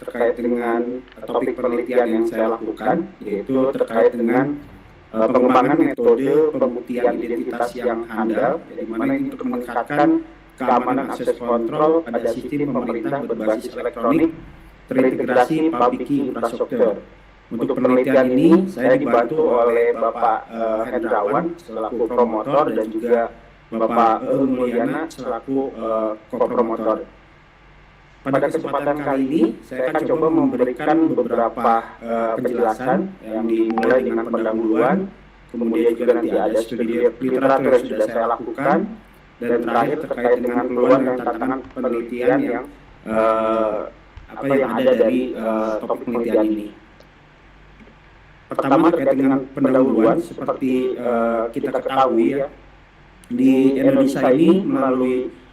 terkait dengan topik penelitian yang saya lakukan, yaitu terkait dengan pengembangan metode pembuktian identitas yang handal, di mana ini untuk meningkatkan keamanan akses kontrol pada sistem pemerintah berbasis elektronik terintegrasi public key infrastruktur. Untuk penelitian ini, saya dibantu oleh Bapak Hendrawan selaku promotor dan juga Bapak Mulyana selaku kopromotor. Pada kesempatan kali ini, saya akan coba memberikan beberapa penjelasan yang dimulai dengan pendahuluan, kemudian juga nanti ada studi literatur yang sudah saya lakukan, dan terakhir terkait dengan peluang dan tantangan penelitian yang ada dari topik penelitian ini. Pertama terkait dengan pendahuluan, seperti kita ketahui ya, di Indonesia ini melalui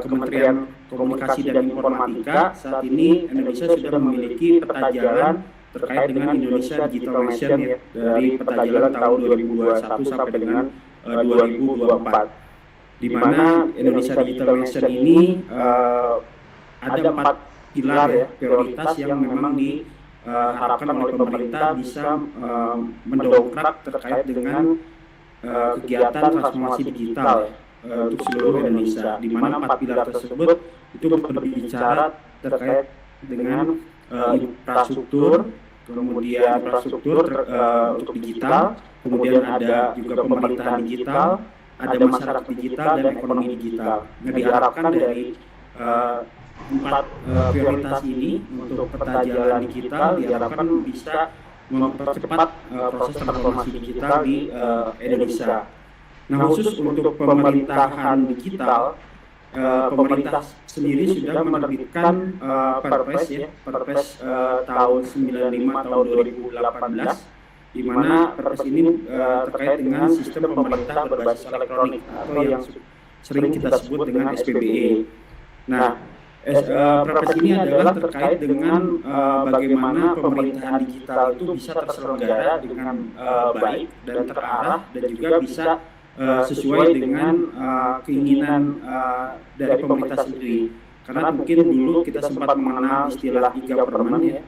Kementerian Komunikasi dan Informatika, saat ini Indonesia sudah memiliki peta jalan terkait dengan Indonesia Digital Nation ya, dari peta jalan tahun 2021 sampai dengan 2024, di mana Indonesia Digital Nation ini ada 4 pilar ya, prioritas yang memang diharapkan oleh pemerintah bisa mendongkrak terkait dengan kegiatan transformasi digital untuk seluruh Indonesia, di mana 4 pilar tersebut itu berbicara terkait dengan infrastruktur, kemudian infrastruktur untuk digital, kemudian ada juga pemerintahan digital, ada masyarakat digital, dan ekonomi digital. Nah, diharapkan dari 4 prioritas ini untuk peta jalan digital diharapkan bisa mempercepat proses transformasi digital di Indonesia. Nah, khusus untuk pemerintahan digital, pemerintah sendiri sudah menerbitkan Perpres ya, Perpres tahun 95 tahun 2018, di mana Perpres ini terkait dengan sistem pemerintah berbasis elektronik atau yang sering kita sebut dengan SPBE. Nah, Perpres ini adalah terkait dengan bagaimana pemerintahan digital itu bisa terselenggara dengan baik dan terarah, dan juga bisa sesuai dengan keinginan dari pemerintah sendiri. Karena mungkin dulu kita sempat mengenal istilah e-government ya.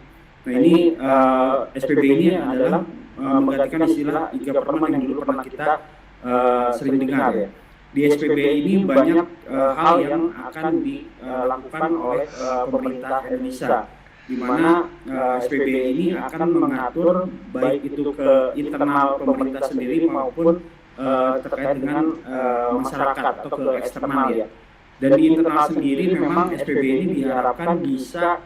Nah, ini SPB ini adalah menggantikan istilah e-government yang dulu pernah kita sering dengar ya. Di SPB ini banyak hal yang akan dilakukan oleh pemerintah Indonesia, di mana SPB ini akan mengatur baik itu ke internal pemerintah sendiri maupun terkait dengan masyarakat atau ke eksternal ya. Dan di internal sendiri memang SPB ini diharapkan bisa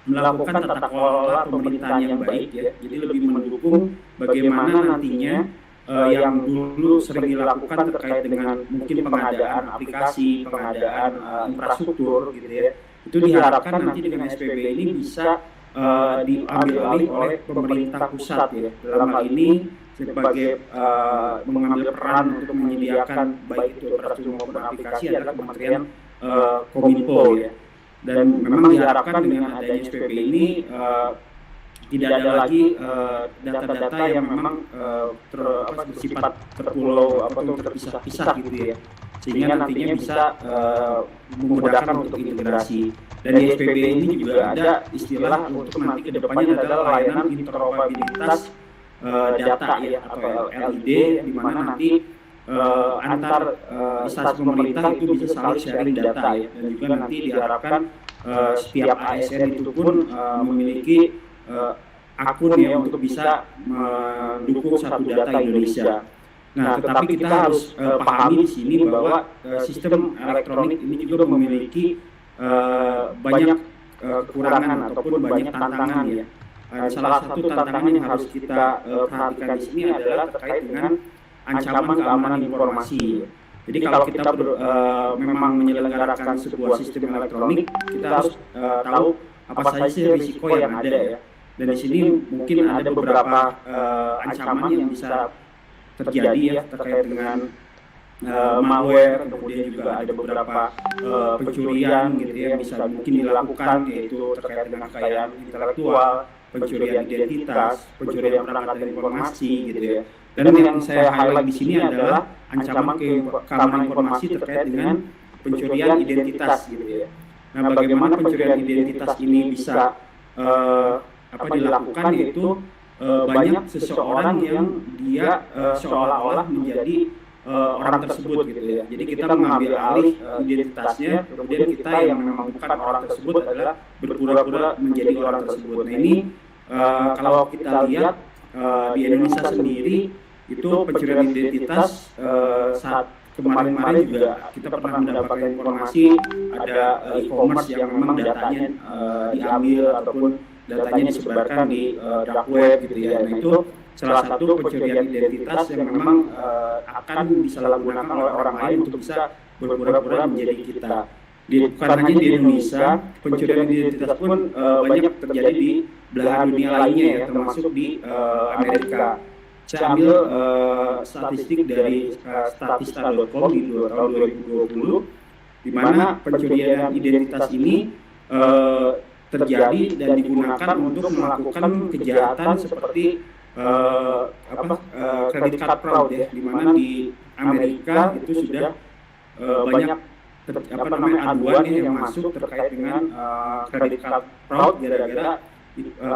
melakukan tata kelola pemerintahan yang baik ya. Jadi lebih mendukung bagaimana nantinya yang dulu sering dilakukan terkait dengan mungkin pengadaan aplikasi, pengadaan infrastruktur gitu ya. Itu diharapkan nanti dengan SPB ini bisa diambil alih oleh pemerintah pusat ya. Dalam hal ini sebagai mengambil peran untuk menyediakan baik itu infrastruktur maupun aplikasi adalah Kementerian Kominfo ya. Dan memang diharapkan dengan adanya SPB ini tidak ada lagi data-data yang memang bersifat terpulau atau terpisah-pisah gitu ya, sehingga nantinya bisa memudahkan untuk integrasi. Dan di SPB ini juga ada istilah untuk nanti kedepannya adalah layanan interoperabilitas data ya, atau LID, di mana nanti antar instansi pemerintah itu bisa saling sharing data ya, dan juga nanti diharapkan setiap ASN itu pun memiliki akun ya untuk bisa mendukung satu data Indonesia. Nah, tetapi kita harus pahami di sini bahwa sistem elektronik ini juga memiliki banyak kekurangan ataupun banyak tantangan ya. Salah satu tantangan yang harus kita perhatikan di sini adalah terkait dengan ancaman keamanan informasi. Jadi kalau kita memang menyelenggarakan sebuah sistem elektronik, kita harus tahu apa saja sih risiko yang ada ya. Dan di sini mungkin ada beberapa ancaman yang bisa terjadi ya, terkait dengan malware, kemudian juga ada beberapa pencurian gitu ya, bisa mungkin dilakukan, yaitu terkait dengan kekayaan intelektual, pencurian identitas, pencurian perangkat dan informasi gitu ya. Dan yang saya highlight di sini adalah ancaman keamanan informasi terkait dengan pencurian identitas gitu ya. Nah, bagaimana pencurian identitas ini bisa dilakukan, yaitu banyak seseorang yang dia seolah-olah menjadi orang tersebut gitu ya. Jadi kita mengambil alih identitasnya, kemudian kita yang memang bukan orang tersebut adalah berpura-pura menjadi orang tersebut. Nah ini kalau kita lihat di Indonesia sendiri itu pencurian identitas saat kemarin-kemarin juga kita pernah mendapatkan informasi ada e-commerce yang memang datanya diambil ataupun datanya disebarkan di dark web gitu ya. Nah itu salah satu pencurian identitas yang memang akan disalahgunakan oleh orang lain untuk bisa berpura-pura menjadi kita. Bukan hanya di Indonesia, pencurian identitas pun banyak terjadi di belahan dunia lainnya ya, termasuk di Amerika. Saya ambil statistik dari statista.com di tahun 2020, di mana pencurian identitas ini terjadi dan digunakan untuk melakukan kejahatan seperti credit card fraud ya, di mana di Amerika itu sudah banyak aduan yang masuk terkait dengan credit card fraud gara-gara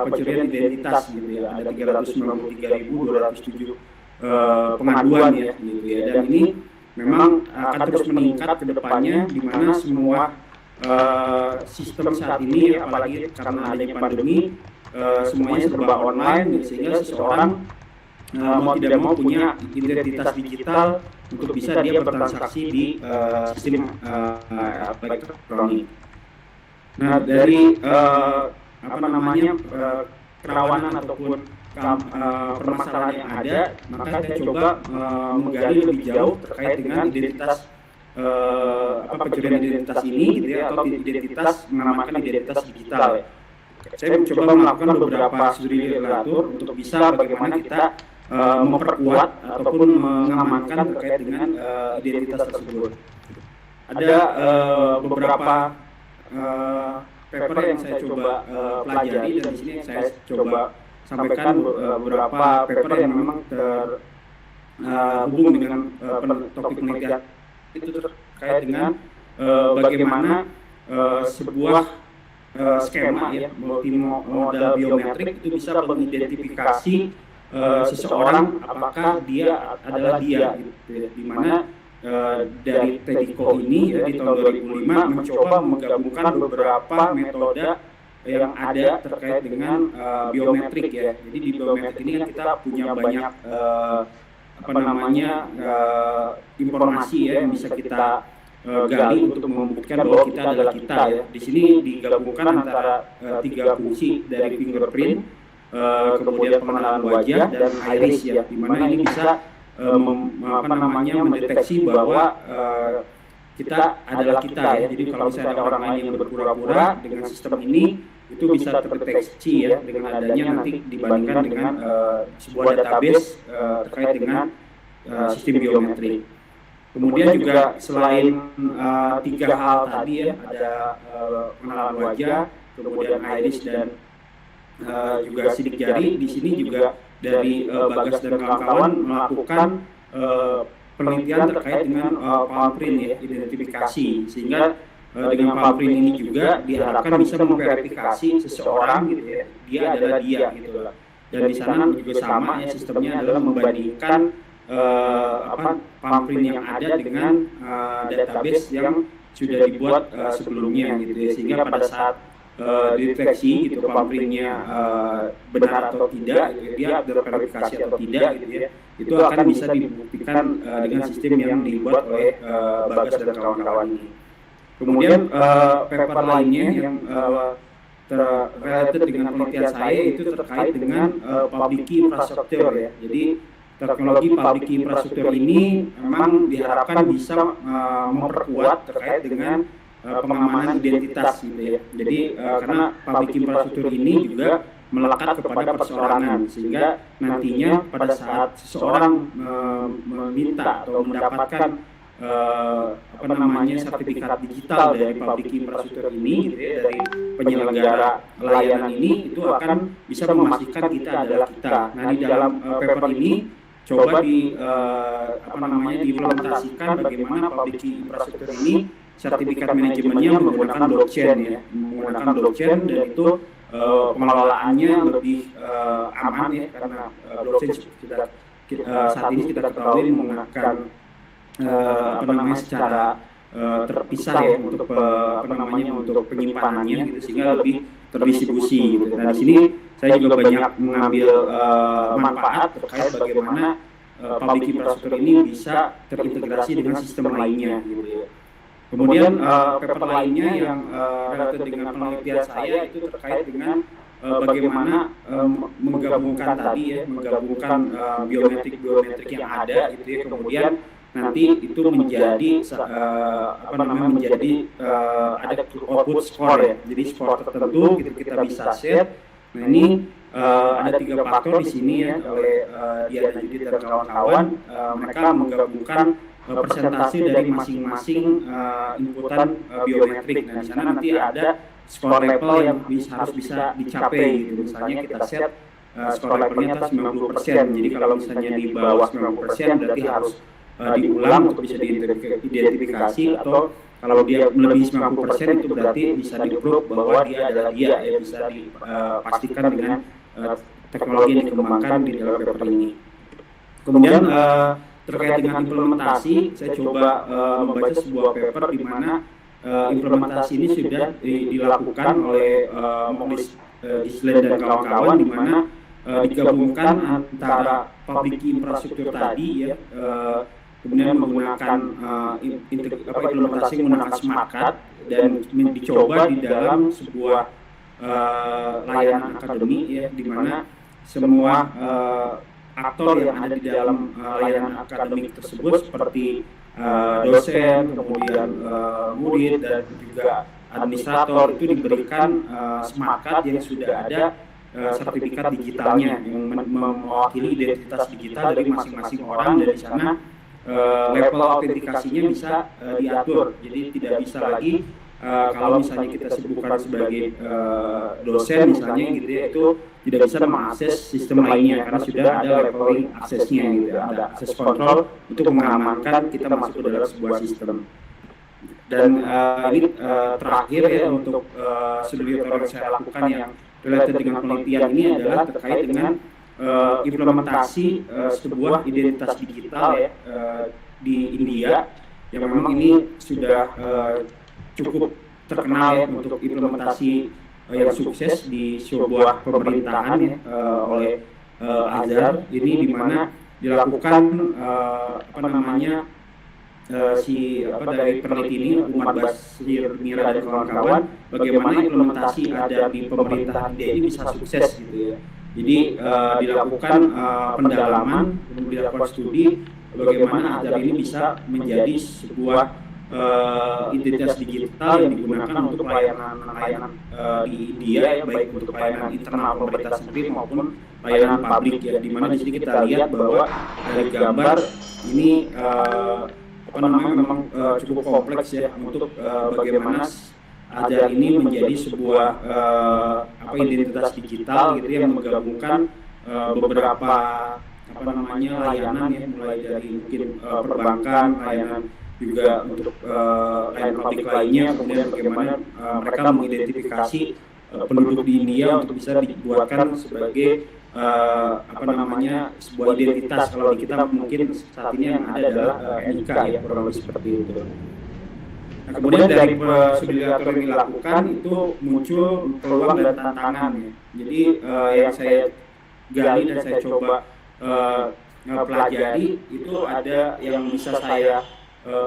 pencurian identitas gitu ya. Ada 393.207 pengaduan ya gitu ya, dan ini memang akan terus meningkat ke depannya, di mana semua sistem saat ini apalagi karena adanya pandemi semuanya serba online, sehingga seseorang mau tidak mau punya identitas digital untuk bisa dia bertransaksi di sistem elektronik. Nah dari kerawanan ataupun permasalahan yang ada, maka saya coba menggali lebih jauh terkait dengan identitas pencurian identitas ini gitu ya, atau identitas mengamankan identitas digital ya. Saya mencoba melakukan beberapa studi literatur untuk bisa bagaimana kita memperkuat ataupun mengamankan terkait dengan identitas tersebut. Ada beberapa paper yang saya coba pelajari, dan di sini saya coba sampaikan beberapa paper yang memang terhubung dengan topik penelitian itu terkait dengan bagaimana sebuah skema ya multimodal biometrik itu bisa mengidentifikasi seseorang apakah dia adalah dia gitu ya, di mana dari Tedico ini ya, di tahun 2005 mencoba menggabungkan beberapa metode yang ada terkait dengan biometrik ya. Jadi di biometrik ini kan kita punya banyak informasi ya yang bisa kita gali untuk membuktikan bahwa kita adalah kita ya. Di sini digabungkan antara tiga fungsi dari fingerprint, kemudian pengenalan wajah dan iris ya, di mana ini bisa mendeteksi bahwa kita adalah kita ya. Jadi kalau misalnya ada orang lain yang berpura-pura, dengan sistem ini itu bisa terdeteksi ya dengan adanya nanti dibandingkan dengan sebuah database terkait dengan sistem biometrik. Kemudian juga selain tiga hal tadi ya, ada pengenalan wajah, kemudian iris dan juga sidik jari. Di sini juga dari Bagas dan kawan-kawan melakukan penelitian terkait dengan palm print ya, identifikasi, sehingga dengan palm print ini juga diharapkan bisa memverifikasi seseorang gitu ya, dia adalah dia gitu lah. Dan di sana juga sama ya, sistemnya adalah membandingkan palm print yang ada dengan database yang sudah dibuat sebelumnya gitu ya, sehingga pada saat deteksi gitu palm printnya benar atau tidak gitu, dia terverifikasi atau tidak gitu ya, itu akan bisa dibuktikan dengan sistem yang dibuat oleh Bagas dan kawan-kawan ini. Kemudian paper lainnya yang related dengan penelitian saya itu terkait dengan public key infrastructure ya. Jadi teknologi public key infrastructure ini memang diharapkan bisa memperkuat terkait dengan pengamanan identitas gitu ya. Jadi karena public key infrastructure ini juga melekat kepada perseorangan, sehingga nantinya pada saat seseorang meminta atau mendapatkan sertifikat digital dari public key infrastructure ini gitu ya, dari penyelenggara layanan ini, itu akan bisa memastikan kita adalah kita. Nah di dalam paper ini coba diimplementasikan bagaimana public key infrastructure ini sertifikat manajemennya menggunakan blockchain ya, menggunakan blockchain, dan itu pengelolaannya lebih aman ya, karena blockchain saat ini kita ketahui menggunakan secara terpisah ya untuk untuk penyimpanannya gitu, sehingga lebih terdistribusi gitu. Nah, di sini saya juga banyak mengambil manfaat terkait bagaimana public infrastructure ini bisa terintegrasi dengan sistem lainnya gitu ya. Kemudian paper lainnya yang related dengan penelitian saya itu terkait dengan bagaimana menggabungkan biometrik yang ada gitu ya, kemudian nanti itu menjadi ada output score ya, jadi skor tertentu gitu kita bisa set. Nah, ini ada 3 faktor di sini ya oleh Dian Judit dan kawan-kawan. Mereka menggabungkan persentase dari masing-masing inputan biometrik. Nah, di sana nanti ada skor level yang harus bisa dicapai gitu. Misalnya kita set skor levelnya atas 90%. Jadi kalau misalnya di bawah 90% berarti harus diulang untuk bisa diidentifikasi, atau kalau dia melebihi 90% itu berarti bisa di-prove bahwa dia adalah dia ya, bisa dipastikan dengan teknologi yang dikembangkan di dalam paper ini. Kemudian terkait dengan implementasi, saya coba membaca sebuah paper di mana implementasi ini sudah dilakukan oleh Mohlis Islen dan kawan-kawan, di mana digabungkan antara public infrastruktur tadi ya, kemudian menggunakan implementasi menggunakan smart card, dan dicoba di dalam sebuah layanan akademik ya, di mana semua aktor yang ada di dalam layanan akademik tersebut seperti dosen, kemudian murid, dan juga administrator itu diberikan smart card yang sudah ada sertifikat digitalnya yang mewakili identitas digital dari masing-masing orang, dan di sana level autentikasinya bisa diatur. Jadi tidak bisa lagi kalau misalnya kita sebutkan sebagai dosen misalnya gitu ya, itu tidak bisa mengakses sistem lainnya karena sudah ada leveling aksesnya gitu, ada akses kontrol untuk mengamankan kita masuk ke dalam sebuah sistem. Dan ini terakhir ya untuk studi yang saya lakukan yang related dengan penelitian ini adalah terkait dengan implementasi sebuah identitas digital ya di India, yang memang ini sudah cukup terkenal ya untuk implementasi yang sukses di sebuah pemerintahan ya oleh Azhar. Ini di mana dilakukan dari peneliti ini Umar Basir Mira dan kawan-kawan, bagaimana implementasi ada di pemerintahan India ini bisa sukses gitu ya. Jadi dilakukan pendalaman, kemudian dilakukan studi bagaimana Azhar ini bisa menjadi sebuah identitas digital yang digunakan untuk layanan di India ya, baik untuk layanan internal pemerintah sendiri maupun layanan publik ya, di mana di sini kita lihat bahwa dari gambar ini memang cukup kompleks ya untuk bagaimana Azhar ini menjadi sebuah identitas digital gitu yang menggabungkan beberapa layanan ya, mulai dari mungkin perbankan, layanan juga untuk layanan publik lainnya, kemudian bagaimana mereka mengidentifikasi penduduk di India untuk bisa dibuatkan sebagai sebuah identitas. Kalau di kita mungkin saat ini yang ada adalah NIK ya, kurang lebih seperti itu. Nah, kemudian dari studi yang dilakukan itu muncul peluang dan tantangan ya. Jadi yang saya gali dan saya coba pelajari itu ada yang bisa saya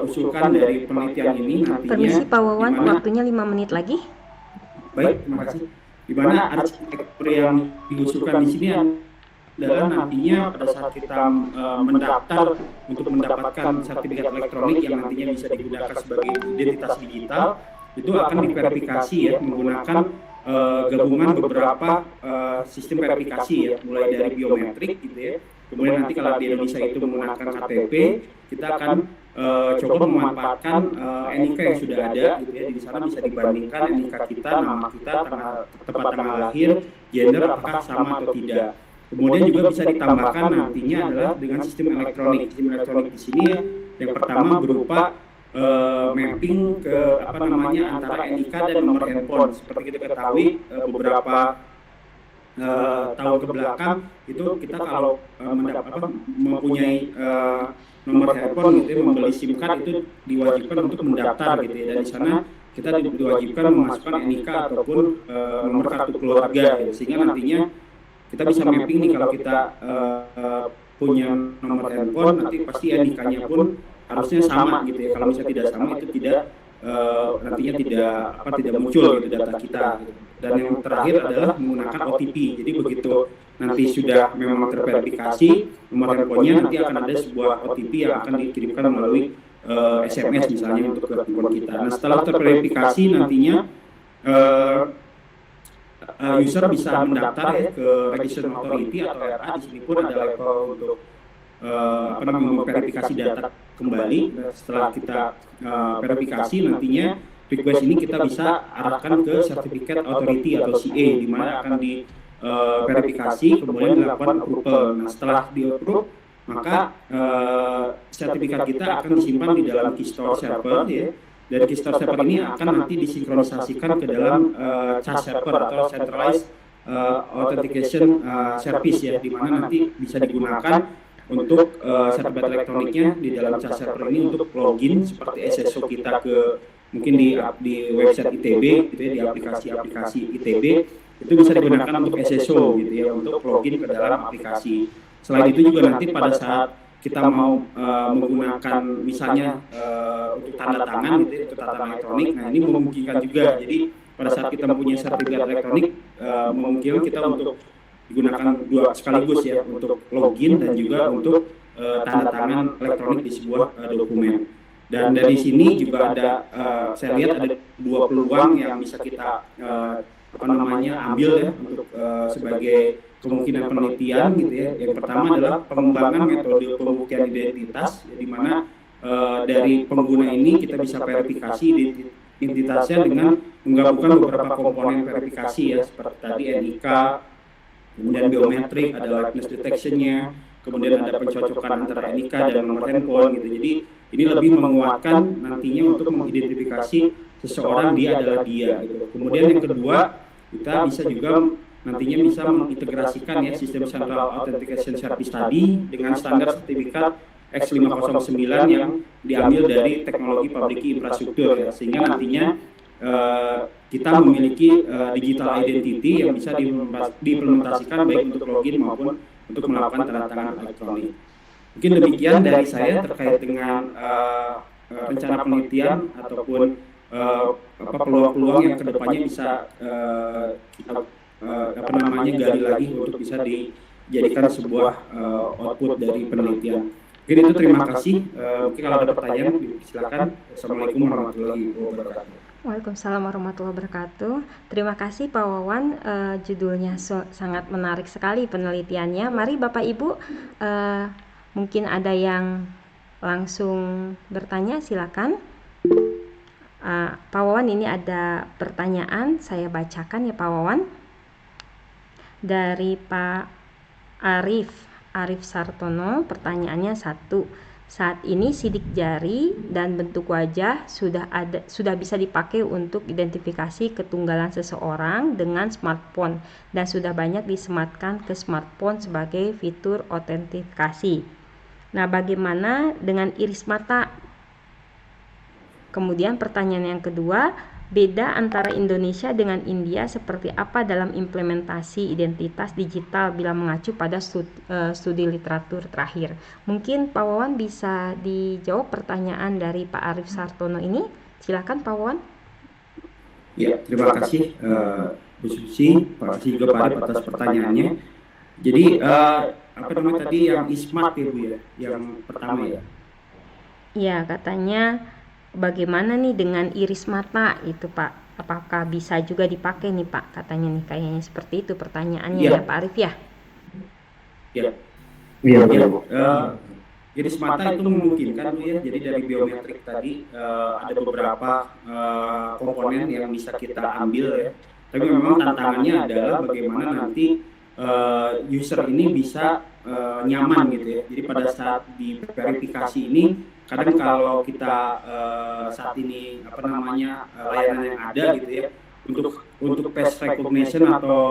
usulkan dari penelitian ini nantinya. Permisi Pak Wawan, waktunya 5 menit lagi. Baik, terima kasih. Di mana arsitektur yang diusulkan di sini adalah nantinya pada saat kita mendaftar untuk mendapatkan sertifikat elektronik yang nantinya bisa digunakan sebagai identitas digital, itu akan diverifikasi ya menggunakan gabungan beberapa sistem verifikasi ya, mulai dari biometrik gitu ya. Kemudian nanti kalau di Indonesia itu menggunakan KTP, kita akan coba memanfaatkan NIK yang sudah ada gitu ya. Di sana bisa dibandingkan NIK kita, nama kita, tempat tanggal lahir, gender apakah sama atau tidak. Kemudian juga bisa ditambahkan nantinya adalah dengan sistem elektronik. Sistem elektronik di sini yang pertama berupa mapping ke antara NIK dan nomor handphone. Seperti kita ketahui beberapa tahun ke belakang itu kita kalau mempunyai nomor handphone gitu ya, membeli SIM card itu diwajibkan untuk mendaftar gitu ya, dan di sana kita diwajibkan memasukkan NIK ataupun nomor kartu keluarga gitu. Sehingga nantinya kita bisa mapping nih, kalau kita punya nomor handphone nanti pasti NIK-nya pun harusnya sama gitu ya. Kalau misalnya tidak sama itu tidak nantinya tidak muncul gitu data kita gitu. Dan yang terakhir adalah menggunakan OTP. Jadi begitu nanti sudah memang terverifikasi nomor handphonenya, nanti akan ada sebuah OTP yang akan dikirimkan melalui SMS misalnya untuk ke handphone kita. Nah, setelah terverifikasi nantinya user bisa mendaftar ya ke Registration Authority atau RA. Di sini pun ada level untuk memverifikasi data kembali. Setelah kita verifikasi, nantinya request ini kita bisa arahkan ke Certificate Authority atau CA, di mana akan diverifikasi kemudian dilakukan approval. Nah, setelah di-approve, maka sertifikat kita akan disimpan di dalam Keystore server ya. Dan Keystore server ini akan nanti disinkronisasikan ke dalam CAS server atau Centralized Authentication Service ya, di mana nanti bisa digunakan untuk sertifikat elektroniknya di dalam CAS server ini untuk login seperti SSO kita ke mungkin di website ITB gitu ya, di aplikasi-aplikasi ITB itu bisa digunakan untuk SSO gitu ya, untuk login ke dalam aplikasi. Selain itu juga nanti pada saat kita mau menggunakan misalnya untuk tanda tangan gitu ya, untuk tanda tangan elektronik, nah ini memungkinkan juga. Jadi pada saat kita mempunyai sertifikat elektronik, memungkinkan kita untuk digunakan dua sekaligus ya, untuk login dan juga untuk tanda tangan elektronik di sebuah dokumen. Dan dari sini juga ada saya lihat ada dua peluang yang bisa kita ambil ya untuk sebagai kemungkinan penelitian gitu ya. Yang pertama adalah pengembangan metode pembuktian identitas ya, di mana dari pengguna ini kita bisa verifikasi identitasnya dengan menggabungkan beberapa komponen verifikasi ya, seperti tadi NIK, kemudian biometrik, ada liveness detection-nya, kemudian ada pencocokan antara NIK dan nomor handphone gitu. Jadi ini lebih menguatkan nantinya untuk mengidentifikasi seseorang dia adalah dia gitu. Kemudian yang kedua, kita bisa juga nantinya bisa mengintegrasikan ya sistem Central Authentication Service tadi dengan standar sertifikat X509 yang diambil dari teknologi public key infrastruktur ya, sehingga nantinya kita memiliki digital identity yang bisa diimplementasikan baik untuk login maupun untuk melakukan tanda tangan elektronik. Mungkin demikian dari saya terkait dengan rencana penelitian ataupun peluang-peluang yang kedepannya bisa kita gali lagi untuk bisa dijadikan sebuah output dari penelitian. Mungkin itu, terima kasih. Mungkin kalau ada pertanyaan silakan. Assalamualaikum warahmatullahi wabarakatuh. Waalaikumsalam warahmatullahi wabarakatuh. Terima kasih Pak Wawan, judulnya sangat menarik sekali penelitiannya. Mari Bapak Ibu, mungkin ada yang langsung bertanya, silakan. Pak Wawan, ini ada pertanyaan, saya bacakan ya Pak Wawan. Dari Pak Arif Sartono, pertanyaannya 1. Saat ini sidik jari dan bentuk wajah sudah bisa dipakai untuk identifikasi ketunggalan seseorang dengan smartphone dan sudah banyak disematkan ke smartphone sebagai fitur autentikasi. Nah, bagaimana dengan iris mata? Kemudian pertanyaan yang kedua, beda antara Indonesia dengan India seperti apa dalam implementasi identitas digital bila mengacu pada studi literatur terakhir? Mungkin Pak Wawan bisa dijawab pertanyaan dari Pak Arif Sartono ini. Silakan Pak Wawan. Ya, terima kasih Bu Susi, terima kasih juga Pak Arif atas pertanyaannya. Jadi tadi yang e-smart ya Bu ya, yang pertama ya? Iya, katanya bagaimana nih dengan iris mata itu Pak? Apakah bisa juga dipakai nih Pak? Katanya nih kayaknya seperti itu pertanyaannya ya Pak Arif ya? Iya. Iris mata itu memungkinkan Bu ya. Jadi dari biometrik tadi ada beberapa komponen yang bisa kita ambil ya. Tapi memang tantangannya adalah bagaimana nanti user ini bisa nyaman gitu ya. Jadi pada saat diverifikasi ini kadang kalau kita saat ini layanan yang ada gitu ya, untuk face recognition atau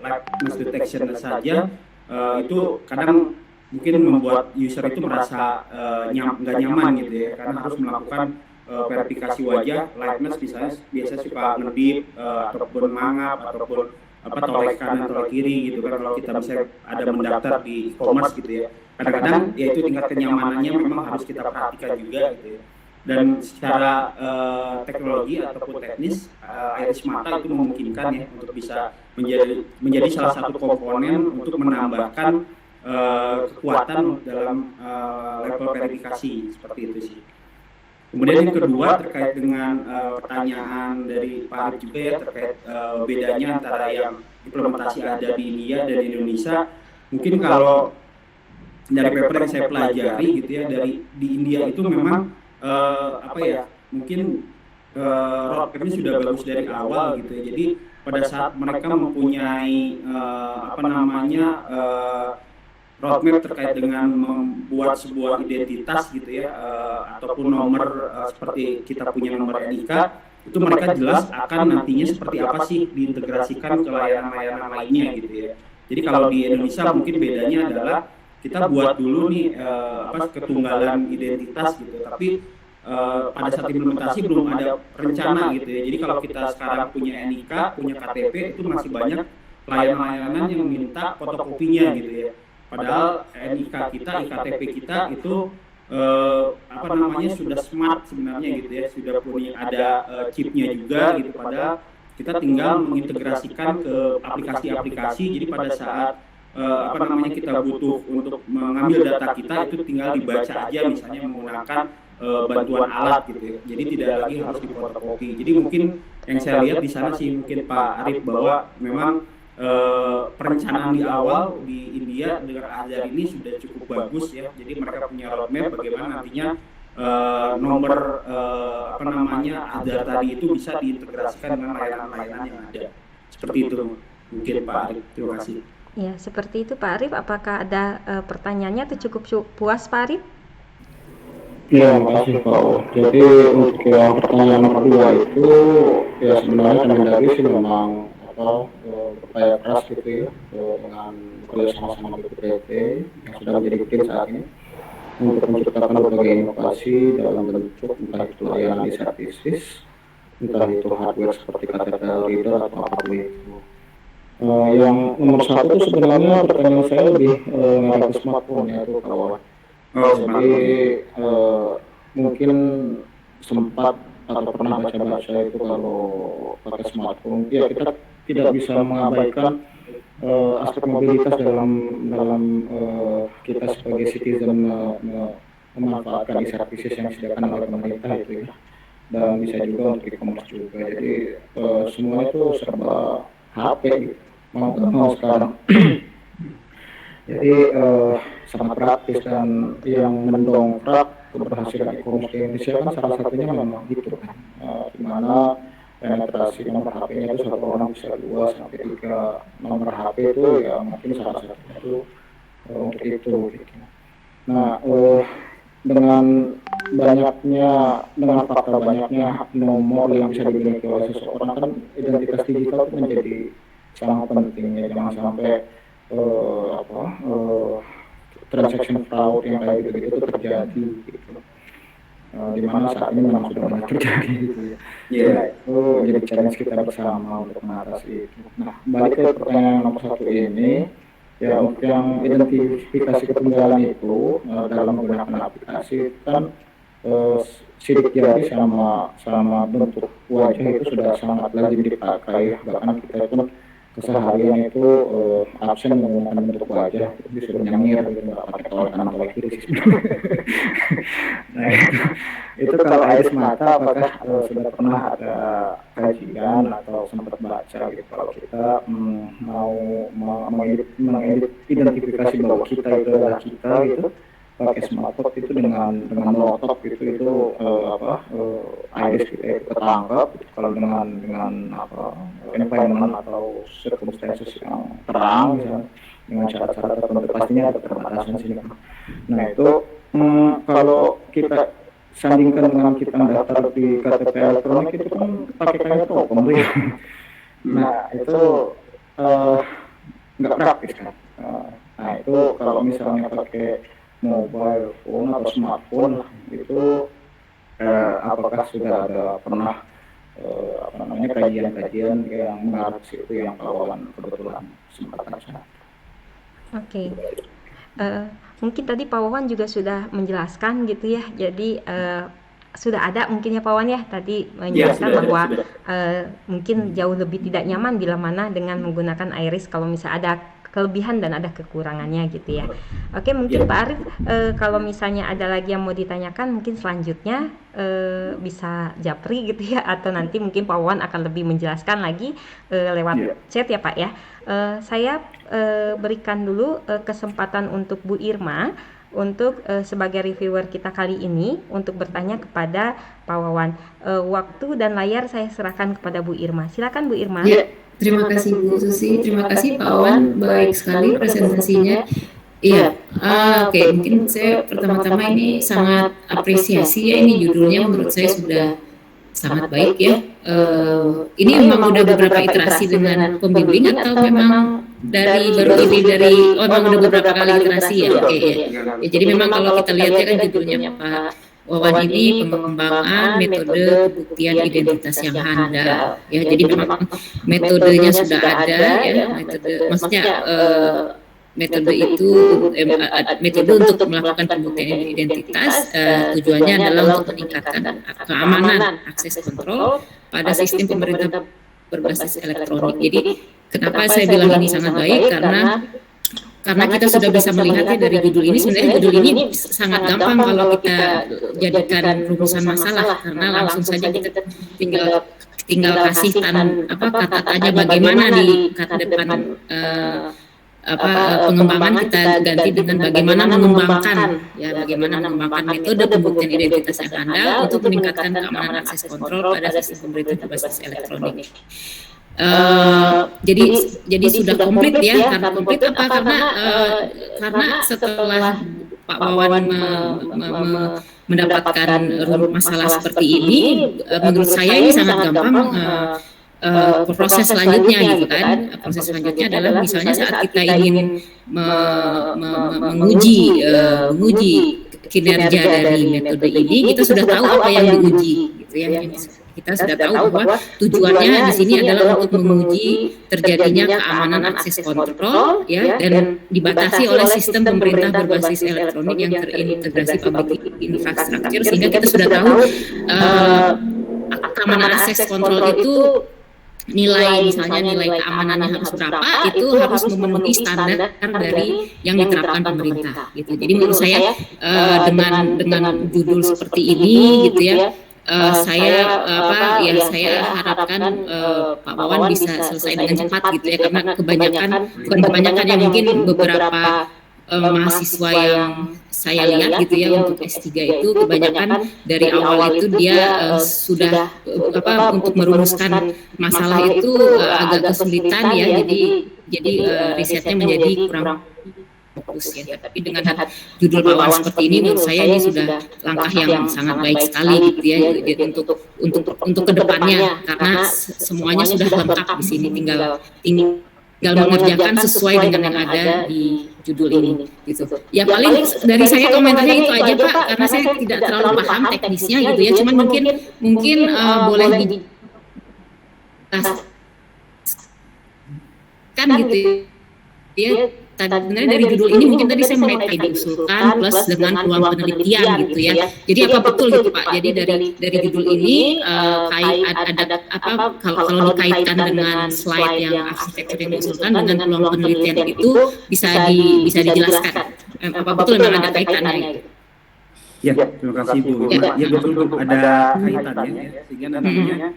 likeness detection saja, itu kadang mungkin membuat user itu merasa nggak nyaman gitu ya, karena harus melakukan verifikasi wajah, likeness misalnya biasa suka ngedip ataupun mangap ataupun tolek kanan tolek kiri gitu kan, kalau kita misalnya ada mendaftar di e-commerce gitu ya, kadang-kadang ya itu tingkat kenyamanannya memang harus kita perhatikan juga gitu ya. Dan secara teknologi ataupun teknis, iris mata itu memungkinkan ya untuk bisa menjadi salah satu komponen untuk menambahkan kekuatan dalam level verifikasi, seperti itu sih. Kemudian yang kedua terkait dengan pertanyaan dari Pak Arif juga ya, terkait bedanya antara yang implementasi ada di India dan di Indonesia. Mungkin kalau dari paper yang saya pelajari gitu ya, di India itu memang mungkin roadmapnya sudah bagus dari awal gitu ya. Jadi pada saat mereka mempunyai roadmap terkait dengan membuat sebuah identitas gitu ya, ataupun nomor seperti kita punya nomor NIK, itu mereka jelas akan nantinya seperti apa sih diintegrasikan ke layanan-layanan lainnya gitu ya. Jadi kalau di Indonesia mungkin bedanya adalah kita buat dulu nih ketunggalan identitas gitu, tapi pada saat implementasi belum ada rencana gitu ya. Jadi kalau kita sekarang punya NIK, punya KTP, itu masih banyak layanan-layanan yang minta fotokopinya gitu ya. Padahal NIK kita, IKTP kita itu sudah smart sebenarnya gitu ya, sudah punya ada chipnya juga gitu. Padahal kita tinggal mengintegrasikan ke aplikasi-aplikasi. Jadi pada saat kita butuh untuk mengambil data kita, itu tinggal dibaca aja misalnya menggunakan bantuan alat gitu ya. Jadi tidak lagi harus difotokopi. Jadi mungkin yang saya lihat di sana sih mungkin Pak Arif, bahwa memang perencanaan di awal di India dengan Aadhaar ini sudah cukup bagus ya. Jadi mereka punya roadmap bagaimana nantinya nomor Aadhaar tadi itu bisa diintegrasikan dengan layanan-layanan yang ada. Seperti itu mungkin Pak Arif. Terima kasih. Ya, seperti itu Pak Arif. Apakah ada pertanyaannya atau cukup puas Pak Arif? Ya, makasih Pak. Jadi untuk yang pertanyaan nomor 2 itu ya sebenarnya Kemendagri sih memang berupaya keras gitu ya, dengan bekerja sama BPPT yang sudah menjadi tim saat ini untuk menciptakan berbagai inovasi dalam bentuk entah itu layanan e-services, entah itu hardware seperti KTP reader atau apapun itu. Yang nomor 1 itu sebenarnya pertanyaan saya lebih mengarah ke smartphone ya itu kawan. Jadi mungkin sempat atau pernah baca-baca itu kalau pakai smartphone ya kita tidak bisa mengabaikan aspek mobilitas dalam kita sebagai citizen memanfaatkan e-services yang disediakan oleh pemerintah itu ya, dan bisa juga untuk e-commerce juga. Jadi semua itu serba HP gitu, mau nggak mau sekarang. Jadi sangat praktis, dan yang mendongkrak keberhasilan e-commerce di Indonesia kan salah satunya memang gitu kan, di mana penetrasi nomor HP-nya itu satu orang bisa 2 sampai 3 nomor HP itu ya mungkin salah satunya itu untuk itu gitu. Nah dengan fakta banyaknya nomor yang bisa dimiliki oleh seseorang kan identitas digital itu menjadi sangat penting ya, jangan sampai transaction fraud yang kayak gitu terjadi gitu. Di mana saat ini memang sudah banyak terjadi gitu ya. Itu jadi challenge kita bersama untuk mengatasi itu. Nah, balik ke pertanyaan nomor 1 ini, ya untuk yang identifikasi ketunggalan itu dalam menggunakan aplikasi kan sidik jari sama bentuk wajah itu sudah sangat lazim dipakai, bahkan kita pun keseharian itu absen menggunakan bentuk wajah, disuruh nyengir gitu, nggak pakai tolak kanan tolak kiri sih. Nah itu kalau iris mata apakah sudah pernah ada kajian atau sempat baca gitu kalau kita mau mengidentifikasi bahwa kita itu adalah kita gitu pakai smartphone itu dengan melotot gitu itu iris kita itu ketangkap gitu. Kalau dengan environment atau circumstances yang terang misalnya, dengan cara-cara tertentu pastinya ada keterbatasan sini kan. Nah itu Kalau kita sandingkan dengan kita daftar di KTP elektronik itu kan pakai kayak token tuh ya. Nah itu nggak praktis kan. Nah itu kalau misalnya pakai mobile phone atau smartphone itu apakah sudah ada pernah kajian-kajian yang mengarah ke situ yang kawan kebetulan sempat baca. Oke. Mungkin tadi Pak Wawan juga sudah menjelaskan gitu ya. Jadi sudah ada mungkin ya Pak Wawan ya tadi menjelaskan bahwa mungkin jauh lebih tidak nyaman bila mana dengan menggunakan iris kalau misalnya ada kelebihan dan ada kekurangannya gitu ya. Oke, mungkin Pak Arif kalau misalnya ada lagi yang mau ditanyakan mungkin selanjutnya bisa japri gitu ya, atau nanti mungkin Pak Wawan akan lebih menjelaskan lagi lewat chat ya Pak ya. Saya berikan dulu kesempatan untuk Bu Irma untuk sebagai reviewer kita kali ini untuk bertanya kepada Pak Wawan. Waktu dan layar saya serahkan kepada Bu Irma. Silakan Bu Irma. Ya, terima kasih Bu Susi, terima kasih Pak Wawan, baik sekali presentasinya. Iya, oke, mungkin saya pertama-tama ini sangat apresiasi ya, ini judulnya menurut saya sudah sangat baik ya. Ini memang udah beberapa iterasi dengan pembimbing atau memang baru ini memang udah beberapa kali iterasi ya. Oke ya. Ya, jadi memang kalau kita lihat ya kan judulnya Pak Wawan ini pengembangan metode pembuktian identitas yang handal. Ya, jadi memang metodenya sudah ada ya, maksudnya metode itu metode untuk melakukan pembuktian identitas tujuannya adalah untuk meningkatkan keamanan akses kontrol pada sistem pemerintah berbasis elektronik. Jadi kenapa saya bilang ini sangat baik karena kita sudah bisa melihatnya dari judul ini. Sebenarnya judul ini sangat gampang kalau kita jadikan rumusan masalah, karena langsung saja kita tinggal kasih kata-katanya bagaimana di kata depan pengembangan kita ganti dengan bagaimana mengembangkan metode pembuktian identitas yang handal untuk meningkatkan keamanan akses kontrol pada sistem pemerintah berbasis elektronik. Jadi sudah komplit ya. Karena komplit apa? Karena setelah Pak Wawan mendapatkan masalah seperti ini, menurut saya ini sangat gampang. Proses selanjutnya gitu kan. Proses selanjutnya adalah misalnya saat kita ingin menguji kinerja dari metode ini, kita sudah tahu apa yang diuji gitu ya. Kita sudah tahu bahwa tujuannya di sini adalah untuk menguji terjadinya keamanan akses kontrol ya, dan dibatasi oleh sistem pemerintah berbasis elektronik yang terintegrasi public infrastructure, sehingga kita sudah tahu keamanan akses kontrol itu misalnya nilai keamanannya harus berapa, itu harus memenuhi standar dari yang diterapkan pemerintah gitu. Jadi menurut saya dengan judul seperti ini gitu ya, saya harapkan Pak Wawan bisa selesai dengan cepat gitu ya, karena kebanyakan yang mungkin beberapa mahasiswa yang saya lihat gitu ya untuk S3 itu kebanyakan dari awal itu dia sudah untuk merumuskan masalah itu agak kesulitan ya, jadi risetnya menjadi kurang fokus ya. Tapi dengan judul Pak Wawan seperti ini menurut saya ini sudah langkah yang sangat baik sekali gitu ya, jadi untuk kedepannya, karena semuanya sudah lengkap di sini, tinggal mengerjakan sesuai dengan yang ada di judul ini gitu. Ya paling dari saya komentarnya itu aja Pak, karena saya tidak terlalu paham teknisnya gitu ya, cuman mungkin boleh dijelaskan gitu ya. Sebenarnya dari judul ini mungkin tadi saya melihat diusulkan plus dengan peluang penelitian gitu ya. Jadi apa betul gitu Pak? Jadi dari judul ini kalau dikaitkan dengan slide yang arsitektur yang diusulkan dengan peluang penelitian itu bisa dijelaskan. Apa betul memang ada kaitannya gitu? Ya, terima kasih Bu. Ya betul ada kaitannya ya, sehingga nantinya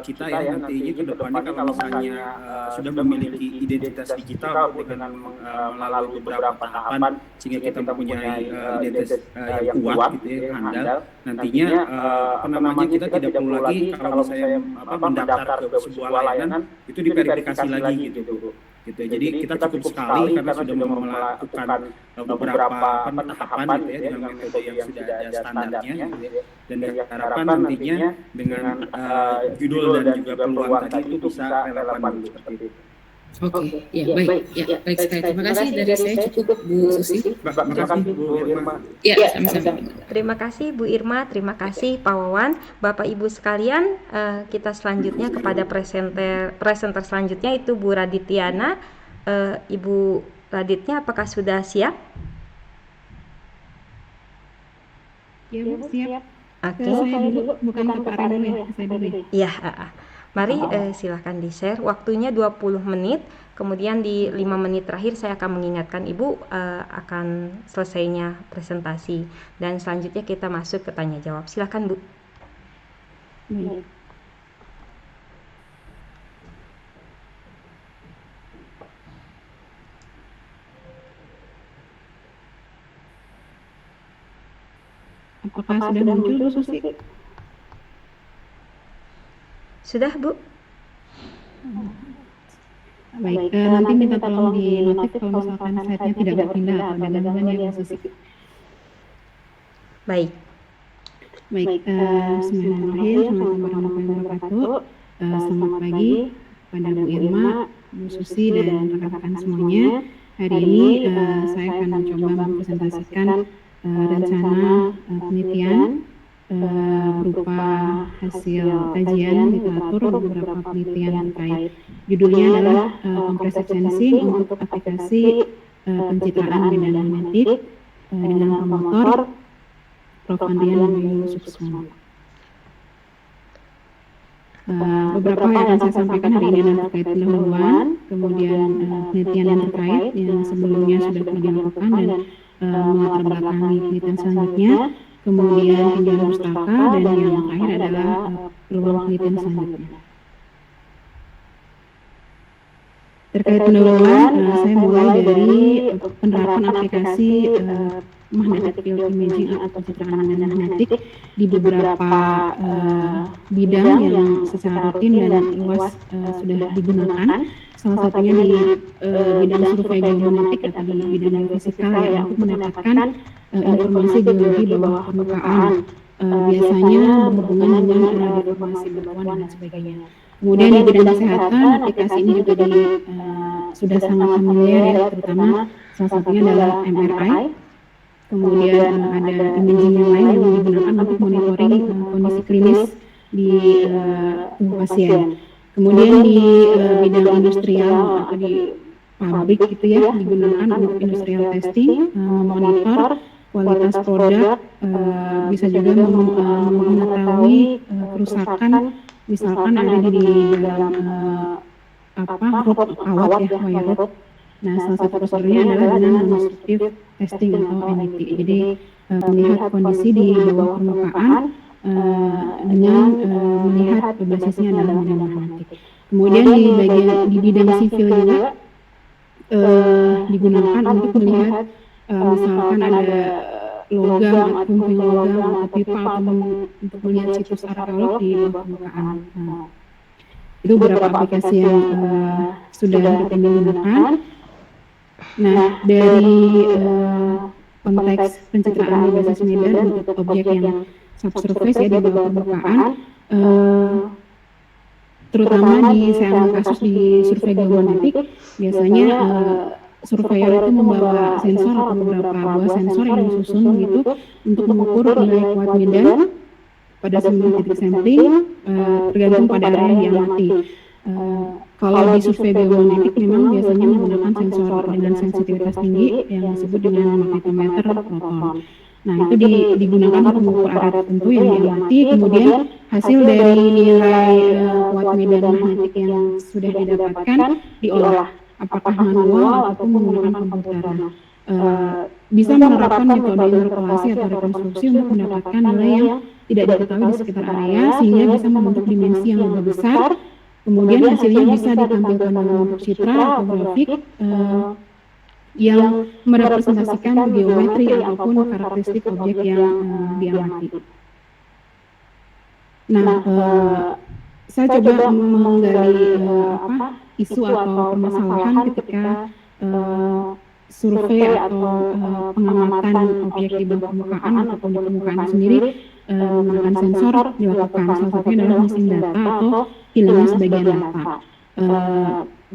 kita ya nantinya ke depannya kalau misalnya sudah memiliki identitas digital dengan melalui beberapa tahapan sehingga kita mempunyai identitas yang kuat gitu ya, handal, nantinya kita tidak perlu lagi kalau misalnya mendaftar ke sebuah layanan itu diverifikasi lagi gitu. gitu ya. Jadi kita cukup sekali karena sudah melakukan beberapa tahapan gitu ya dengan metode yang sudah ada standarnya gitu ya. Dan diharapkan nantinya dengan judul dan juga peluang tadi itu bisa relevan seperti itu. Oke, ya baik, ya baik sekali. Terima kasih dari saya cukup Bu Susi. Terima kasih Bu Irma. Ya, sama-sama. Terima kasih Bu Irma, terima kasih Pak Wawan. Bapak Ibu sekalian, kita selanjutnya kepada presenter selanjutnya itu Bu Raditiana. Ibu Raditnya apakah sudah siap? Ya Bu, siap. Oke. Saya dulu, bukan ke Pak Reno ya, saya dulu ya. Ya, mari silahkan di-share. Waktunya 20 menit, kemudian di 5 menit terakhir saya akan mengingatkan Ibu akan selesainya presentasi. Dan selanjutnya kita masuk ke tanya jawab. Silahkan Bu. Baik. Apakah sudah muncul Bu Susi? Sudah Bu? Baik, nanti minta tolong di notif kalau misalkan slide-nya tidak berpindah atau ada gangguan ya Bu Susi. Baik. Baik, bismillahirrahmanirrahim. Assalamualaikum warahmatullahi wabarakatuh. Selamat pagi pada Bu Irma, Bu Susi, dan rekan-rekan semuanya. Hari ini saya akan mencoba mempresentasikan rencana penelitian berupa hasil kajian literatur beberapa penelitian terkait. Judulnya adalah compressive sensing untuk aplikasi pencitraan medan magnetik dengan promotor Prof. Andrian Bayu Suksmono. Beberapa yang akan saya sampaikan hari ini adalah terkait pendahuluan, kemudian penelitian yang terkait yang sebelumnya sudah pernah dilakukan dan melatar belakangi penelitian selanjutnya, kemudian tinjauan pustaka, dan yang terakhir adalah peluang penelitian selanjutnya. Terkait pendahuluan, saya mulai dari penerapan aplikasi magnetic field imaging atau pencitraan medan magnetik di beberapa bidang yang secara rutin dan luas sudah digunakan. Salah satunya di bidang survei geomagnetik atau di bidang geofisikal ya, untuk mendapatkan informasi geologi bawah permukaan, biasanya berhubungan dengan deformasi batuan dan sebagainya. Kemudian di bidang kesehatan, aplikasi ini juga sudah sangat familiar ya, terutama salah satunya adalah MRI. Kemudian ada imaging yang lain yang digunakan untuk monitoring kondisi klinis di tubuh pasien. Kemudian di bidang industrial atau di pabrik gitu ya, digunakan untuk industrial testing, memonitor kualitas produk, bisa juga mengetahui kerusakan, misalkan ada di dalam rope awat ya, wire rope. Nah, salah satu prosedurnya adalah dengan non-destructive testing atau NDT. Jadi melihat kondisi di bawah permukaan dengan melihat basisnya adalah medan magnetik. Kemudian di bidang sivil juga digunakan untuk melihat misalkan ada logam atau puing logam atau pipa atau untuk melihat situs arkeolog di bawah permukaan. Itu beberapa aplikasi yang sudah rutin digunakan. Nah, dari konteks pencitraan berbasis medan untuk objek yang subsurface ya, di bawah permukaan, terutama saya ambil kasus di survei geomagnetik, biasanya surveyor itu membawa sensor atau beberapa buah sensor yang disusun gitu untuk mengukur nilai kuat medan pada semua titik sampling, tergantung pada area yang diamati. Kalau di survei geomagnetik memang biasanya menggunakan sensor dengan sensitivitas tinggi yang disebut dengan magnetometer proton. Nah, itu digunakan untuk mengukur area tertentu yang diamati, kemudian hasil dari nilai kuat medan magnetik yang sudah didapatkan diolah, apakah manual ataupun menggunakan komputer. Nah, bisa menerapkan metode interpolasi atau rekonstruksi untuk mendapatkan nilai yang tidak diketahui di sekitar area, sehingga bisa membentuk dimensi yang lebih besar. Kemudian hasilnya bisa ditampilkan dalam bentuk citra atau grafik yang merepresentasikan geometri ataupun karakteristik objek yang diamati. Nah, saya coba menggali isu atau permasalahan ketika survei atau pengamatan objek di bawah permukaan ataupun di permukaan itu sendiri menggunakan sensor dilakukan. Salah satunya adalah missing data atau hilangnya sebagian data.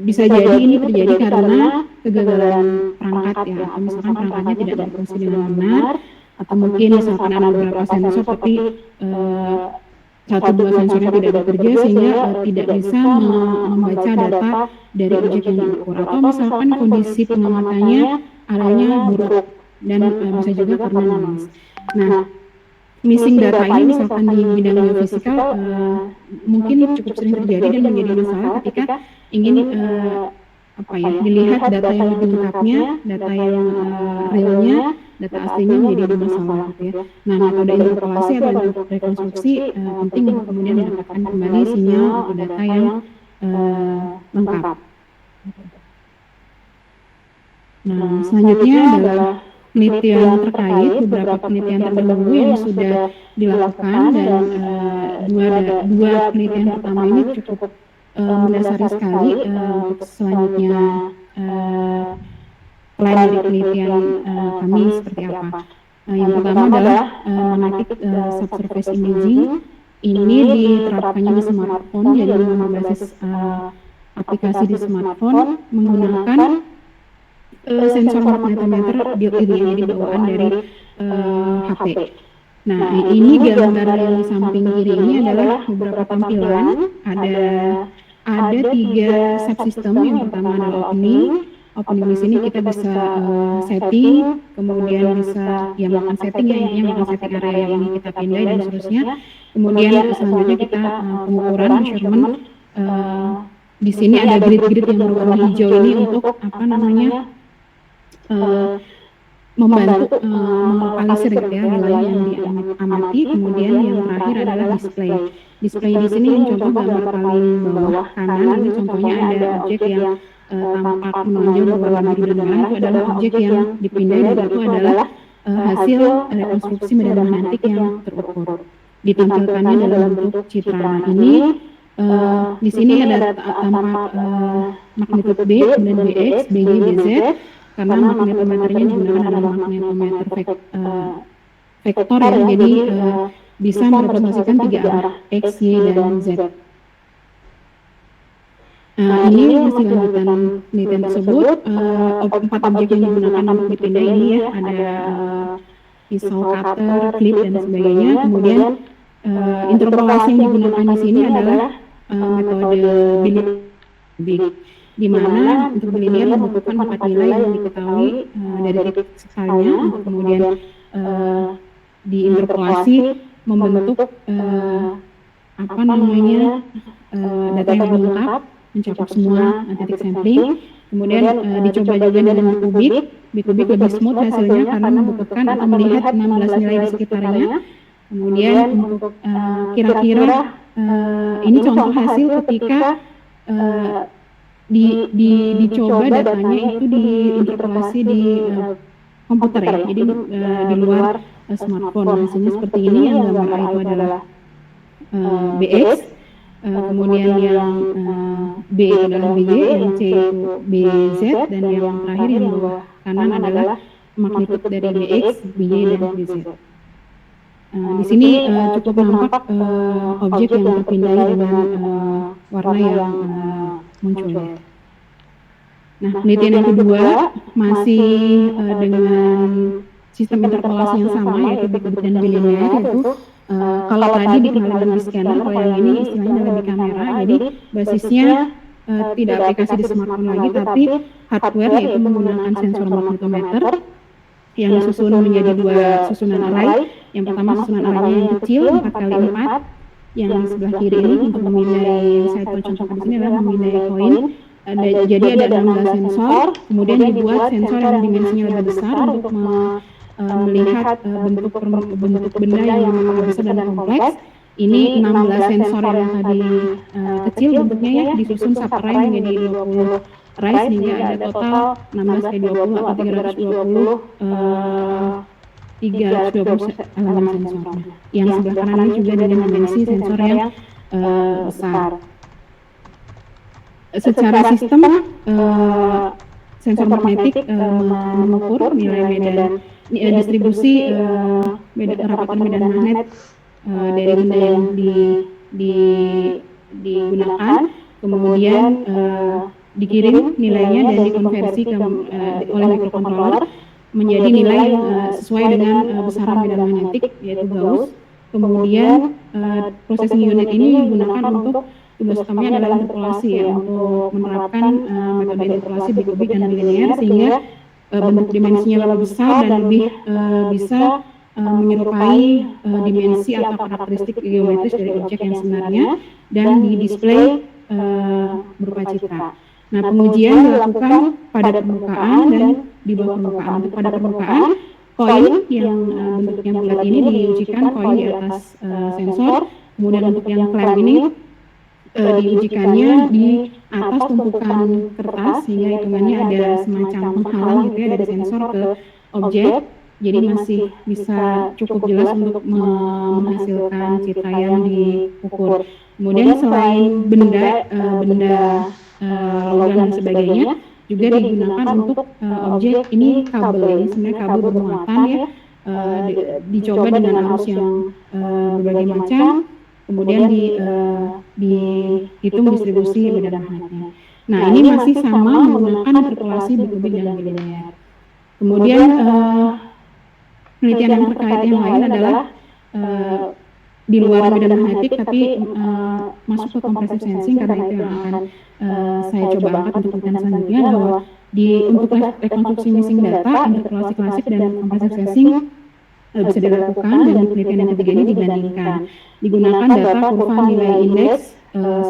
Bisa jadi ini terjadi karena kegagalan perangkat ya, atau misalkan perangkatnya tidak berfungsi dengan benar, atau mungkin misalkan ada beberapa sensor tapi satu dua sensornya tidak bekerja sehingga tidak bisa membaca data dari objek yang diukur, atau misalkan kondisi pengamatannya arahnya buruk dan bisa juga karena noise. Nah, missing data ini misalkan di bidang geofisikal mungkin cukup sering terjadi dan menjadi masalah ketika ingin dilihat data yang lebih lengkapnya, data yang realnya, data aslinya menjadi masalah gitu ya. Nah, metode interpolasi atau untuk rekonstruksi penting untuk kemudian mendapatkan kembali sinyal atau data yang lengkap. Nah, selanjutnya adalah penelitian terkait beberapa penelitian terdahulu yang sudah dilakukan, dan dua penelitian pertama ini cukup mendasari sekali untuk selanjutnya plan dari penelitian kami seperti apa. Yang pertama adalah magnetic subsurface imaging. Ini diterapkannya di smartphone, jadi berbasis aplikasi di smartphone menggunakan sensor magnetometer built-in, jadi bawaan dari HP. Nah, ini gambar yang di samping kiri ini adalah beberapa tampilan. Ada 3 subsistem. Yang pertama adalah opening. Opening di sini kita bisa setting, kemudian bisa melakukan setting ya, intinya melakukan setting area yang ini kita pindah dan seterusnya. Kemudian selanjutnya kita pengukuran measurement. Di sini ada grid-grid yang berwarna hijau ini untuk membantu melokalisir gitu ya wilayah yang diamati. Kemudian yang terakhir adalah display. Display di sini yang contoh gambar paling bawah kanan ini contohnya ada objek yang tampak menonjol berwarna biru dan merah. Itu adalah objek yang dipindah dan itu adalah hasil rekonstruksi medan magnetik yang terukur. Ditampilkannya dalam bentuk citra. Nah, ini di sini ada tampak magnitudo B, kemudian BX, BY, BZ. Karena magnetometernya digunakan adalah magnetometer vektor ya, jadi bisa merepresentasikan 3 arah X, Y, dan Z. Ini hasil lanjutan penelitian tersebut. 4 objek yang digunakan untuk dipindah ini ya, ada pisau, cutter, klip, dan sebagainya. Kemudian interpolasi yang digunakan di sini adalah metode bilinear, di mana untuk bilinear membutuhkan 4 nilai yang diketahui dari titik asalnya untuk kemudian diinterpolasi membentuk data yang lengkap, mencakup semua titik sampling. Kemudian dicoba juga dengan bikubik. Bikubik lebih smooth hasilnya karena membutuhkan atau melihat 16 nilai di sekitarnya. Kemudian untuk kira-kira ini contoh hasil ketika dicoba datanya itu diinterpolasi di komputer ya, jadi di luar smartphone. Hasilnya seperti ini. Yang gambar A itu adalah BX, kemudian yang B itu adalah BY, yang C itu BZ, dan yang terakhir yang bawah kanan adalah magnitudo dari BX, BY, dan BZ. Di sini cukup nampak objek yang terpindai dengan warna yang muncul. Nah, penelitian yang kedua masih dengan sistem interpolasi yang sama, yaitu bikubik dan bilinear. Yaitu kalau tadi dikenal dengan scanner, kalau yang ini istilahnya adalah di kamera. Jadi basisnya tidak aplikasi di smartphone lagi, tapi hardware, yaitu menggunakan sensor magnetometer yang disusun menjadi 2 susunan array. Yang pertama susunan arraynya yang kecil 4x4, yang di sebelah kiri ini untuk memindai, yang saya contohkan di sini adalah memindai koin. Jadi ada 16 sensor, kemudian dibuat sensor yang dimensinya lebih besar untuk melihat bentuk benda yang memang lebih besar dan kompleks. Ini 16 sensor yang tadi kecil bentuknya ya, disusun sub-array menjadi 20 array, sehingga ada total 16x20 atau 320 elemen sensor. Yang sebelah kanan ini juga ada dimensi sensor yang besar. secara sistem sensor magnetik mengukur nilai medan distribusi rapatan medan magnet dari benda yang digunakan, kemudian dikirim nilainya dan dikonversi oleh microcontroller menjadi nilai yang sesuai dengan besaran medan magnetik, yaitu Gauss. Kemudian processing unit ini digunakan untuk tugas utamanya adalah interpolasi ya, untuk menerapkan metode interpolasi bikubik dan bilinear sehingga bentuk dimensinya lebih besar dan lebih bisa menyerupai dimensi atau karakteristik geometris dari objek yang sebenarnya dan didisplay berupa citra. Nah, pengujian dilakukan pada permukaan dan di bawah permukaan. Untuk pada permukaan, koin yang bentuknya bulat ini diujikan koin di atas sensor, kemudian untuk yang clamp ini diujikannya di atas tumpukan kertas sehingga hitungannya ada semacam penghalang gitu ya dari sensor ke objek, jadi masih bisa cukup jelas untuk menghasilkan citra yang diukur. Kemudian selain benda logam dan sebagainya juga digunakan untuk objek ini kabel, ini sebenarnya kabel bermuatan ya, dicoba dengan arus yang berbagai macam, kemudian dihitung distribusi medan magnetnya. Nah, ini masih sama menggunakan interpolasi bikubik dan bilinear. Kemudian penelitian yang terkait yang lain adalah di luar medan magnetik tapi masuk ke compressive sensing, karena itu yang akan saya coba angkat untuk penelitian selanjutnya, bahwa untuk rekonstruksi missing data, interpolasi klasik dan compressive sensing bisa dilakukan, dan di penelitian yang ketiga ini dibandingkan. Digunakan data kurva nilai indeks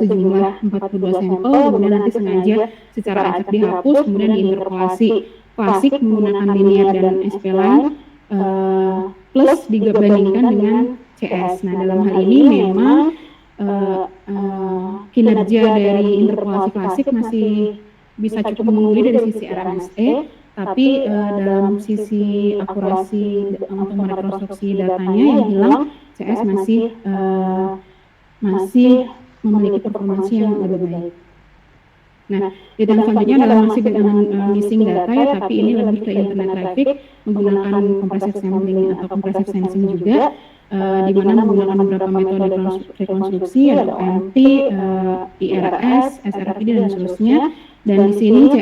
sejumlah 42 sampel, kemudian nanti sengaja secara acak dihapus, kemudian diinterpolasi klasik menggunakan linear dan SP-line plus dibandingkan dengan CS. Nah, dalam hal ini memang kinerja dari interpolasi klasik masih bisa cukup mengungguli dari sisi RMSE, tapi dalam sisi akurasi untuk merekonstruksi datanya yang hilang, CS masih memiliki performansi yang lebih baik. Nah, data selanjutnya adalah masih dengan missing data ya, tapi ini lebih ke internet traffic menggunakan compressive sampling atau compressive sensing juga, di mana menggunakan beberapa metode rekonstruksi, ada OMT, IRS, SRFID dan seterusnya. Dan di sini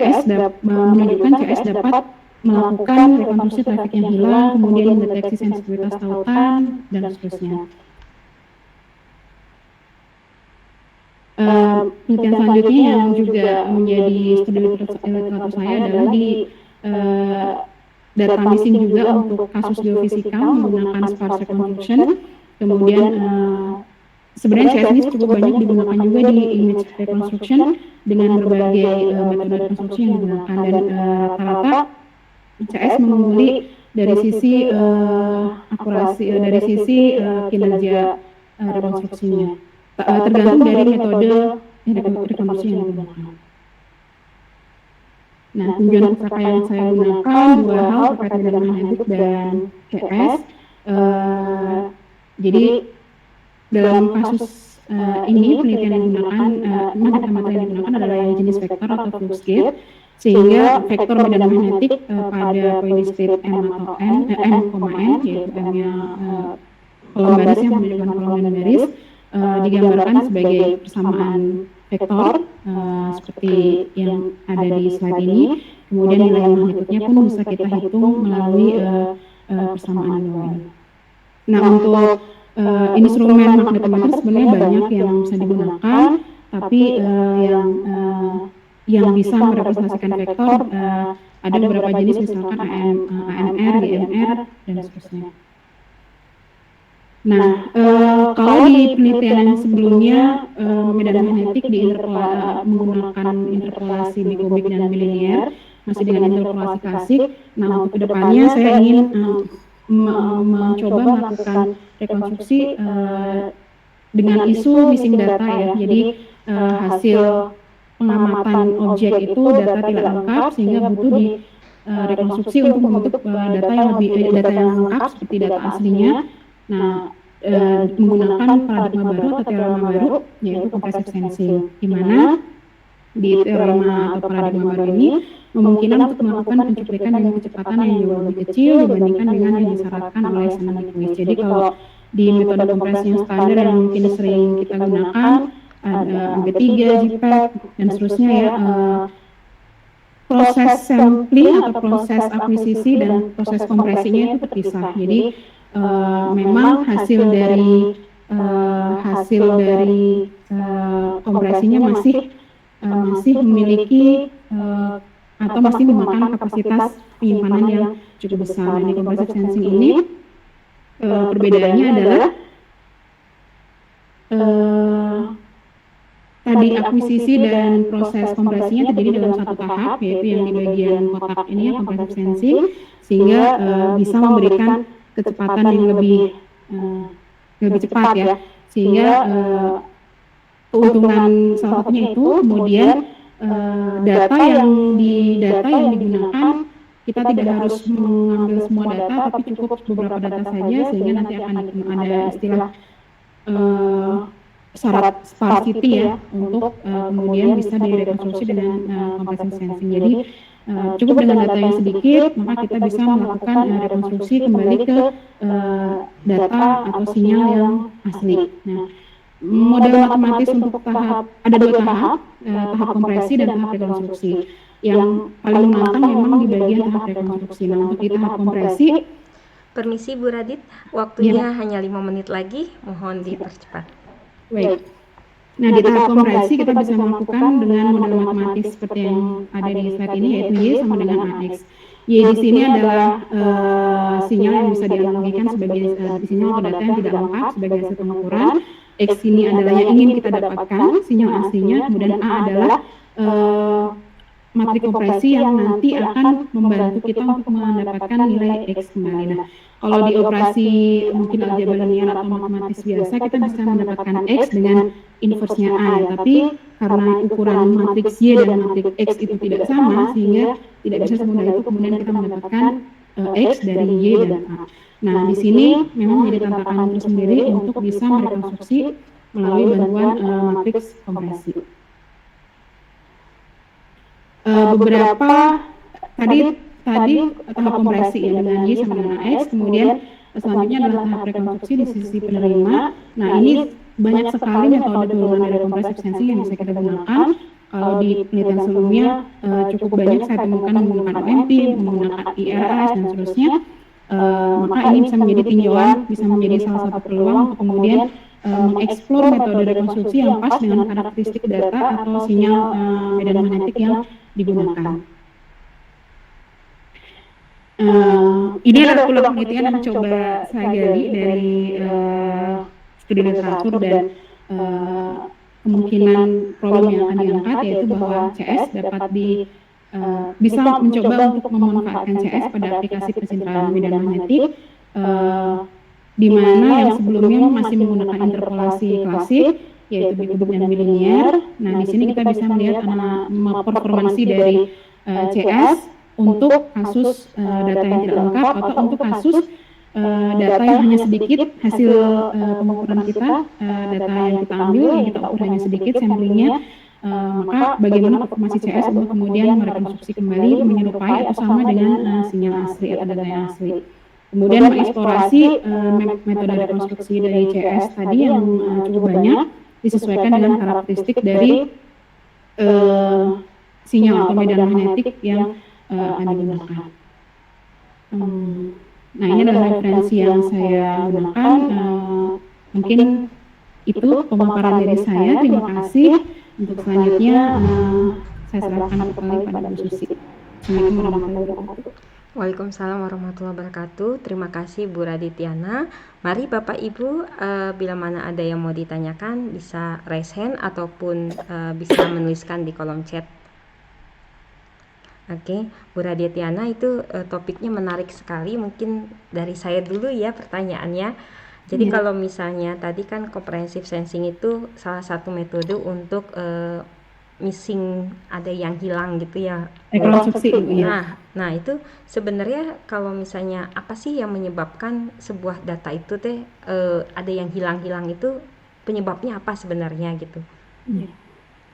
menunjukkan CS dapat melakukan rekonstruksi traffic yang hilang, kemudian mendeteksi sensitivitas tautan dan seterusnya. Penelitian selanjutnya yang juga menjadi studi literatur saya adalah di data missing juga untuk kasus geofisika menggunakan sparse reconstruction. Kemudian sebenarnya CS ini cukup banyak digunakan juga di image reconstruction dengan berbagai metode rekonstruksi yang digunakan, dan rata-rata CS mengungguli dari sisi akurasi, dari sisi kinerja rekonstruksinya. Tergantung dari metode rekonstruksi yang digunakan. Nah, tujuan pustaka yang saya gunakan dua hal terkait medan magnetik dan CS. Jadi dalam kasus ini penelitian yang digunakan, materi yang digunakan adalah yang jenis vektor atau flux gate, sehingga vektor medan magnetik pada poin discrete M atau N, yaitu M-nya kolom baris yang menunjukkan kolom dan baris, digambarkan sebagai persamaan vektor seperti yang ada di slide ini. Kemudian nilai magnitudnya pun bisa kita hitung melalui persamaan di bawah ini. Nah, untuk instrumen magnetometer sebenarnya banyak yang bisa digunakan, tapi yang bisa merepresentasikan vektor ada beberapa jenis, misalkan AMR, DMR, dan seterusnya. Nah, kalau di penelitian yang sebelumnya medan magnetik menggunakan interpolasi bikubik dan bilinear, masih dengan interpolasi klasik. Nah, untuk kedepannya saya ingin mencoba melakukan rekonstruksi dengan isu missing data ya. Jadi hasil pengamatan objek itu data tidak lengkap, sehingga butuh di rekonstruksi untuk membentuk data yang lengkap seperti data aslinya. Nah, menggunakan paradigma baru atau teorema baru, yaitu compressive sensing, di mana di teorema atau paradigma baru ini memungkinkan untuk melakukan pencuplikan dengan kecepatan yang jauh lebih kecil dibandingkan dengan yang disyaratkan oleh Shannon Lewis. Jadi kalau di metode kompresi yang standar yang mungkin sering kita gunakan ada MP3, JPEG dan seterusnya ya, proses sampling atau proses akuisisi dan proses kompresinya itu terpisah. Jadi memang hasil dari kompresinya masih memiliki atau masih memakan kapasitas penyimpanan yang cukup besar. Nah, di compressive sensing ini perbedaannya adalah tadi akuisisi dan proses kompresinya terjadi dalam satu tahap, yaitu yang di bagian kotak ini ya, compressive sensing, sehingga bisa memberikan kecepatan yang lebih cepat ya, sehingga keuntungan salah satunya itu kemudian data yang digunakan kita tidak harus mengambil semua data, tapi cukup beberapa data saja, sehingga nanti akan ada istilah syarat sparsity ya, untuk kemudian bisa direkonstruksi dengan compressive sensing. Jadi cukup dengan data yang sedikit, maka kita bisa melakukan rekonstruksi kembali ke data atau sinyal yang asli. Nah, model matematis untuk ada dua tahap, tahap kompresi dan tahap rekonstruksi. Yang paling menantang memang di bagian tahap rekonstruksi. Nah, untuk di tahap kompresi, Permisi Bu Radit, waktunya hanya 5 menit lagi, mohon dipercepat. baik. Nah, di tahap kompresi kita bisa melakukan dengan model matematis seperti yang ada di slide ini, yaitu Y sama dengan AX. Y di sini adalah sinyal yang bisa dianalogikan sebagai sinyal atau data yang tidak lengkap sebagai hasil pengukuran. X ini adalah yang ingin kita dapatkan, sinyal aslinya, kemudian A adalah matrik kompresi yang nanti akan membantu kita untuk mendapatkan nilai X kembali. Nah, kalau di operasi mungkin aljabar linear atau matematis biasa, kita bisa mendapatkan X dengan inverse-nya A ya, tapi karena ukuran matriks Y dan matriks X itu tidak sama, sehingga tidak bisa semudah itu kemudian kita mendapatkan X dari Y dan A. Nah, di sini memang menjadi tantangan tersendiri untuk bisa merekonstruksi melalui bantuan matriks kompresi. Beberapa tadi tahap kompresi ya dengan Y sama dengan AX, kemudian selanjutnya adalah tahap rekonstruksi di sisi penerima. Nah, ini banyak sekali metode turunan dari compressive sensing yang bisa kita gunakan. Kalau di penelitian sebelumnya cukup banyak saya temukan menggunakan OMP, menggunakan IRS dan seterusnya. Maka ini bisa menjadi tinjauan, bisa menjadi salah satu peluang untuk kemudian mengeksplor metode rekonstruksi yang pas dengan karakteristik data atau sinyal medan magnetik yang digunakan. Ini adalah peluang penelitian yang coba saya gali dari studi literatur dan kemungkinan problem yang akan diangkat, yaitu bahwa CS dapat bisa mencoba untuk memanfaatkan CS pada aplikasi pencitraan medan magnetik, di mana yang sebelumnya masih menggunakan interpolasi klasik, yaitu bikubik dan bilinear. Nah, di sini kita bisa melihat performansi dari CS untuk kasus data yang tidak lengkap atau untuk kasus data yang hanya sedikit hasil pengukuran kita, data yang kita ambil yang kita ukur hanya sedikit samplingnya, maka bagaimana performansi CS untuk kemudian merekonstruksi kembali menyerupai atau sama dengan sinyal asli atau data yang asli. Kemudian mengeksplorasi metode rekonstruksi dari CS tadi yang cukup banyak disesuaikan dengan karakteristik dari sinyal atau medan magnetik yang akan digunakan. Nah, ini adalah referensi yang saya gunakan. Mungkin itu pemaparan dari saya. Terima kasih. Untuk selanjutnya saya serahkan kembali pada Bu Susi. Assalamualaikum warahmatullahi wabarakatuh. Waalaikumsalam warahmatullahi wabarakatuh. Terima kasih Bu Raditiana. Mari Bapak Ibu, bila mana ada yang mau ditanyakan bisa raise hand ataupun bisa menuliskan di kolom chat. Oke, Bu Raditiana, itu topiknya menarik sekali. Mungkin dari saya dulu ya pertanyaannya. Jadi kalau misalnya tadi kan comprehensive sensing itu salah satu metode untuk missing, ada yang hilang gitu ya. Rekonstruksi ya. Nah itu sebenarnya kalau misalnya apa sih yang menyebabkan sebuah data itu ada yang hilang-hilang, itu penyebabnya apa sebenarnya gitu?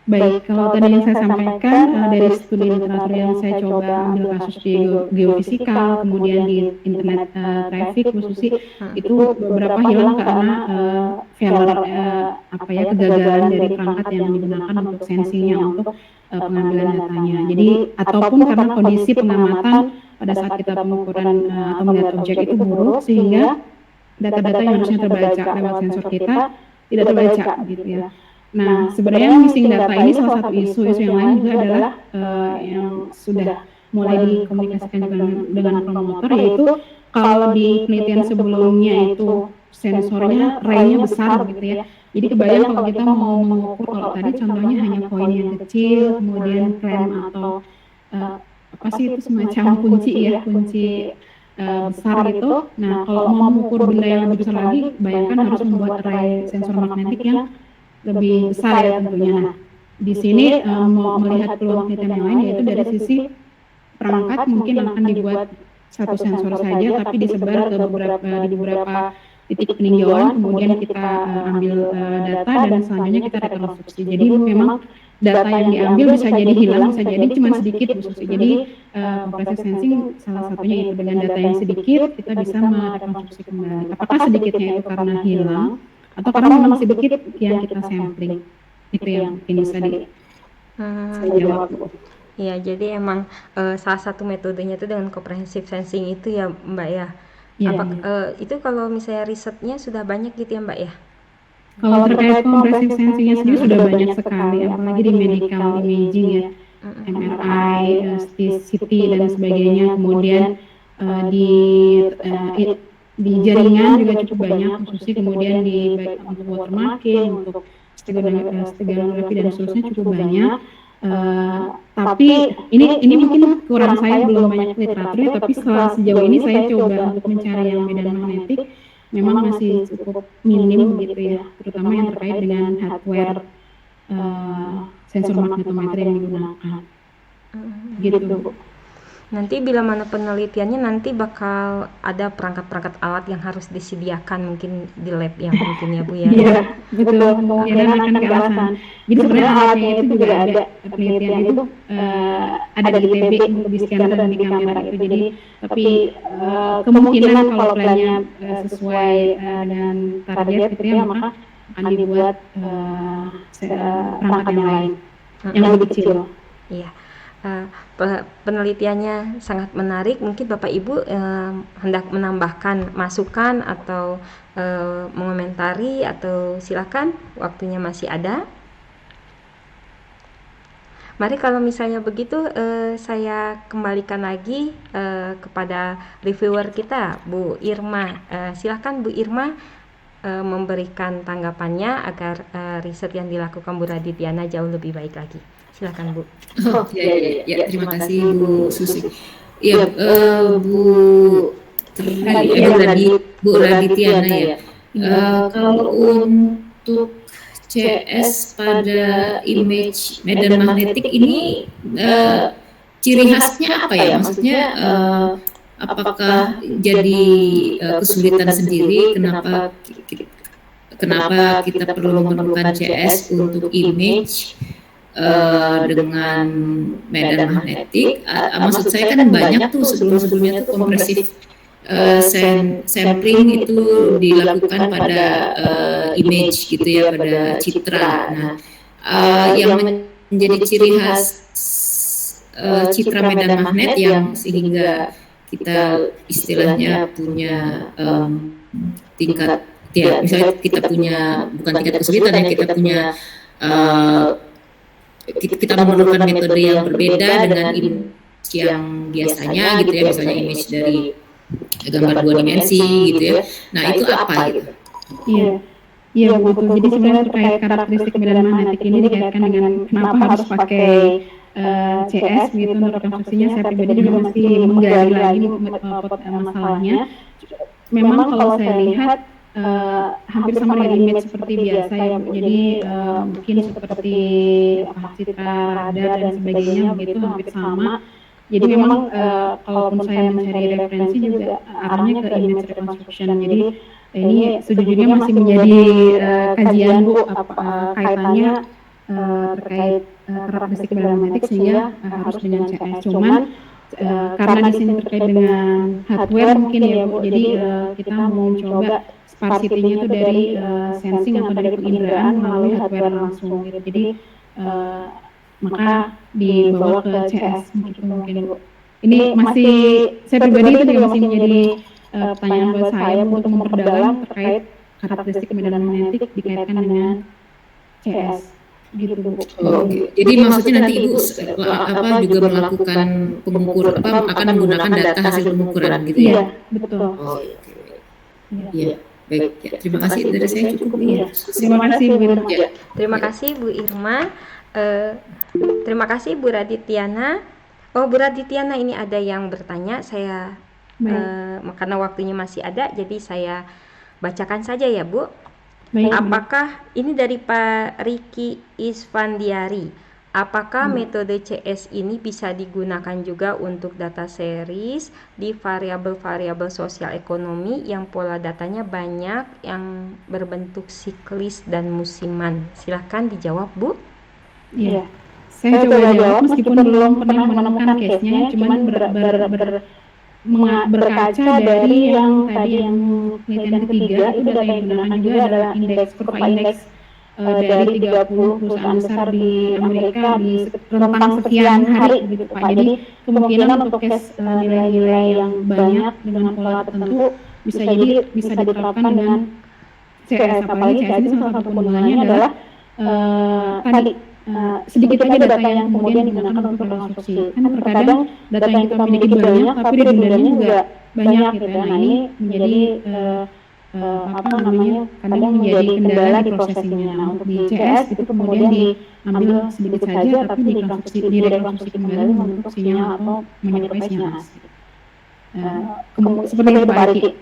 Baik, kalau tadi yang saya sampaikan dari studi literatur yang saya coba ambil kasus di geofisikal, kemudian di internet traffic Bu Susi, itu beberapa hilang karena failure apa ya kegagalan dari perangkat yang digunakan untuk sensinya untuk pengambilan datanya. Jadi ataupun karena kondisi pengamatan pada saat kita pengukuran atau melihat objek itu buruk sehingga data-data yang harusnya terbaca lewat sensor kita tidak terbaca gitu ya. Nah, sebenarnya missing data ini salah satu isu yang lain juga adalah yang sudah mulai dikomunikasikan dengan promotor, yaitu kalau di penelitian sebelumnya itu sensornya ray-nya besar gitu ya. Jadi kebayang kalau kita mau mengukur, kalau tadi contohnya hanya koin yang kecil, kemudian klem atau apa sih itu semacam kunci ya, kunci besar gitu. Nah, kalau mau mengukur benda yang lebih besar lagi, bayangkan harus membuat array sensor magnetik yang lebih besar ya tentunya. Nah, di sini mau melihat peluang penelitian yang lain, yaitu dari sisi perangkat mungkin akan dibuat satu sensor saja, tapi disebar ke beberapa titik peninjauan, kemudian kita ambil data dan selanjutnya kita rekonstruksi. Jadi memang data yang diambil bisa jadi hilang, bisa jadi cuma sedikit Bu Susi. Jadi comprehensive sensing salah satunya itu, dengan data yang sedikit kita bisa merekonstruksi kembali. Apakah sedikitnya itu karena hilang atau karena memang sedikit yang kita sampling, itu yang mungkin bisa saya jawab. Ya, jadi emang salah satu metodenya itu dengan comprehensive sensing itu ya Mbak ya. Ya. Itu kalau misalnya risetnya sudah banyak gitu ya Mbak ya? Kalau terkait comprehensive sensingnya sendiri sudah banyak sekali, apalagi di medical imaging ya, MRI, CT dan sebagainya. Kemudian di jaringan juga cukup banyak, khususnya kemudian di baik untuk watermarking, untuk steganografi dan seterusnya cukup banyak. Tapi ini mungkin kurang, saya belum banyak literaturnya, tapi sejauh ini saya coba untuk mencari yang medan magnetik memang masih cukup minim gitu ya, terutama yang terkait dengan hardware sensor magnetometer yang digunakan. Gitu. Nanti bila mana penelitiannya nanti bakal ada perangkat-perangkat alat yang harus disediakan mungkin di lab yang mungkin ya Bu ya. Iya, betul. Kemungkinan akan ke alasan. Jadi sebenarnya alatnya itu juga ada, penelitian itu ada di ITB untuk di scanner dan di kamera itu. Jadi tapi kemungkinan kalau plannya sesuai dengan target gitu ya, maka akan dibuat perangkat yang lain yang lebih kecil. Iya. Penelitiannya sangat menarik. Mungkin Bapak Ibu hendak menambahkan masukan atau mengomentari, atau silakan, waktunya masih ada. Mari kalau misalnya begitu saya kembalikan lagi kepada reviewer kita Bu Irma. Silakan Bu Irma memberikan tanggapannya agar riset yang dilakukan Bu Radityana jauh lebih baik lagi. Silakan Bu. Oh ya, terima kasih Bu Susi. Ya, Bu Radityana ya. Kalau untuk CS pada image medan magnetik ini ciri khasnya apa ya? Maksudnya apakah jadi kesulitan sendiri? Kenapa kita perlu memerlukan CS untuk image dengan medan magnetik? Maksud saya kan banyak tuh sebelumnya tuh kompresif sampling itu dilakukan pada image gitu ya, pada citra. Nah, yang menjadi ciri khas citra medan magnet yang sehingga kita istilahnya punya tingkat ya, misalnya kita punya bukan tingkat kesulitan ya, kita punya kita memerlukan metode yang berbeda dengan image yang biasanya gitu ya, misalnya image dari gambar 2 dimensi gitu ya. Nah, itu apa gitu? Iya betul. Jadi sebenarnya terkait karakteristik medan magnetik ini dikaitkan dengan kenapa harus pakai CS gitu untuk rekonstruksinya. Saya pribadi juga masih menggali lagi masalahnya. Memang kalau saya lihat hampir sama dengan image seperti biasa ya, jadi mungkin seperti citra radar dan sebagainya begitu, hampir sama. Jadi memang kalaupun saya mencari referensi juga arahnya ke image reconstruction. Jadi ini sejujurnya masih menjadi kajian Bu, kaitannya terkait karakteristik medan magnetik sehingga harus dengan CS. Cuman karena di sini terkait dengan hardware mungkin ya Bu, jadi kita mau mencoba sparsity-nya itu dari sensing atau dari penginderaan melalui hardware langsung gitu. Jadi maka dibawa ke CS gitu mungkin Bu. Ini masih saya pribadi itu juga masih menjadi pertanyaan buat saya untuk memperdalam terkait karakteristik medan magnetik dikaitkan dengan CS gitu Bu. Jadi maksudnya nanti Ibu juga melakukan akan menggunakan data hasil pengukuran gitu ya? Iya, betul. Iya. Baik, ya, terima kasih dari saya cukup ya. Terima kasih Bu Irma. Terima kasih Bu Irma. Terima kasih Bu Raditiana. Oh, Bu Raditiana, ini ada yang bertanya. Saya karena waktunya masih ada, jadi saya bacakan saja ya Bu. Baik. Apakah ini dari Pak Riki Isfandiari? Apakah metode CS ini bisa digunakan juga untuk data series di variabel-variabel sosial ekonomi yang pola datanya banyak yang berbentuk siklis dan musiman? Silahkan dijawab Bu. Iya. Saya coba jawab meskipun belum pernah menemukan case-nya, cuman berkaca dari yang tadi yang penelitian ketiga, itu data yang digunakan juga adalah indeks kurva indeks dari 30 perusahaan besar di Amerika di rentang sekian hari gitu Pak. Jadi kemungkinan untuk case nilai-nilai yang banyak dengan pola tertentu bisa diterapkan dengan CS, apalagi CS ini salah satu penggunanya adalah tadi sedikit aja data yang kemudian digunakan untuk rekonstruksi. Kan terkadang data yang kita miliki banyak, tapi redundannya juga banyak gitu ya. Nah ini menjadi kadang menjadi kendala di prosesingnya. Nah untuk di CS itu kemudian diambil sedikit saja, tapi direkonstruksi kembali membentuk sinyal atau menyerupai sinyal asli. Seperti itu Pak Riki.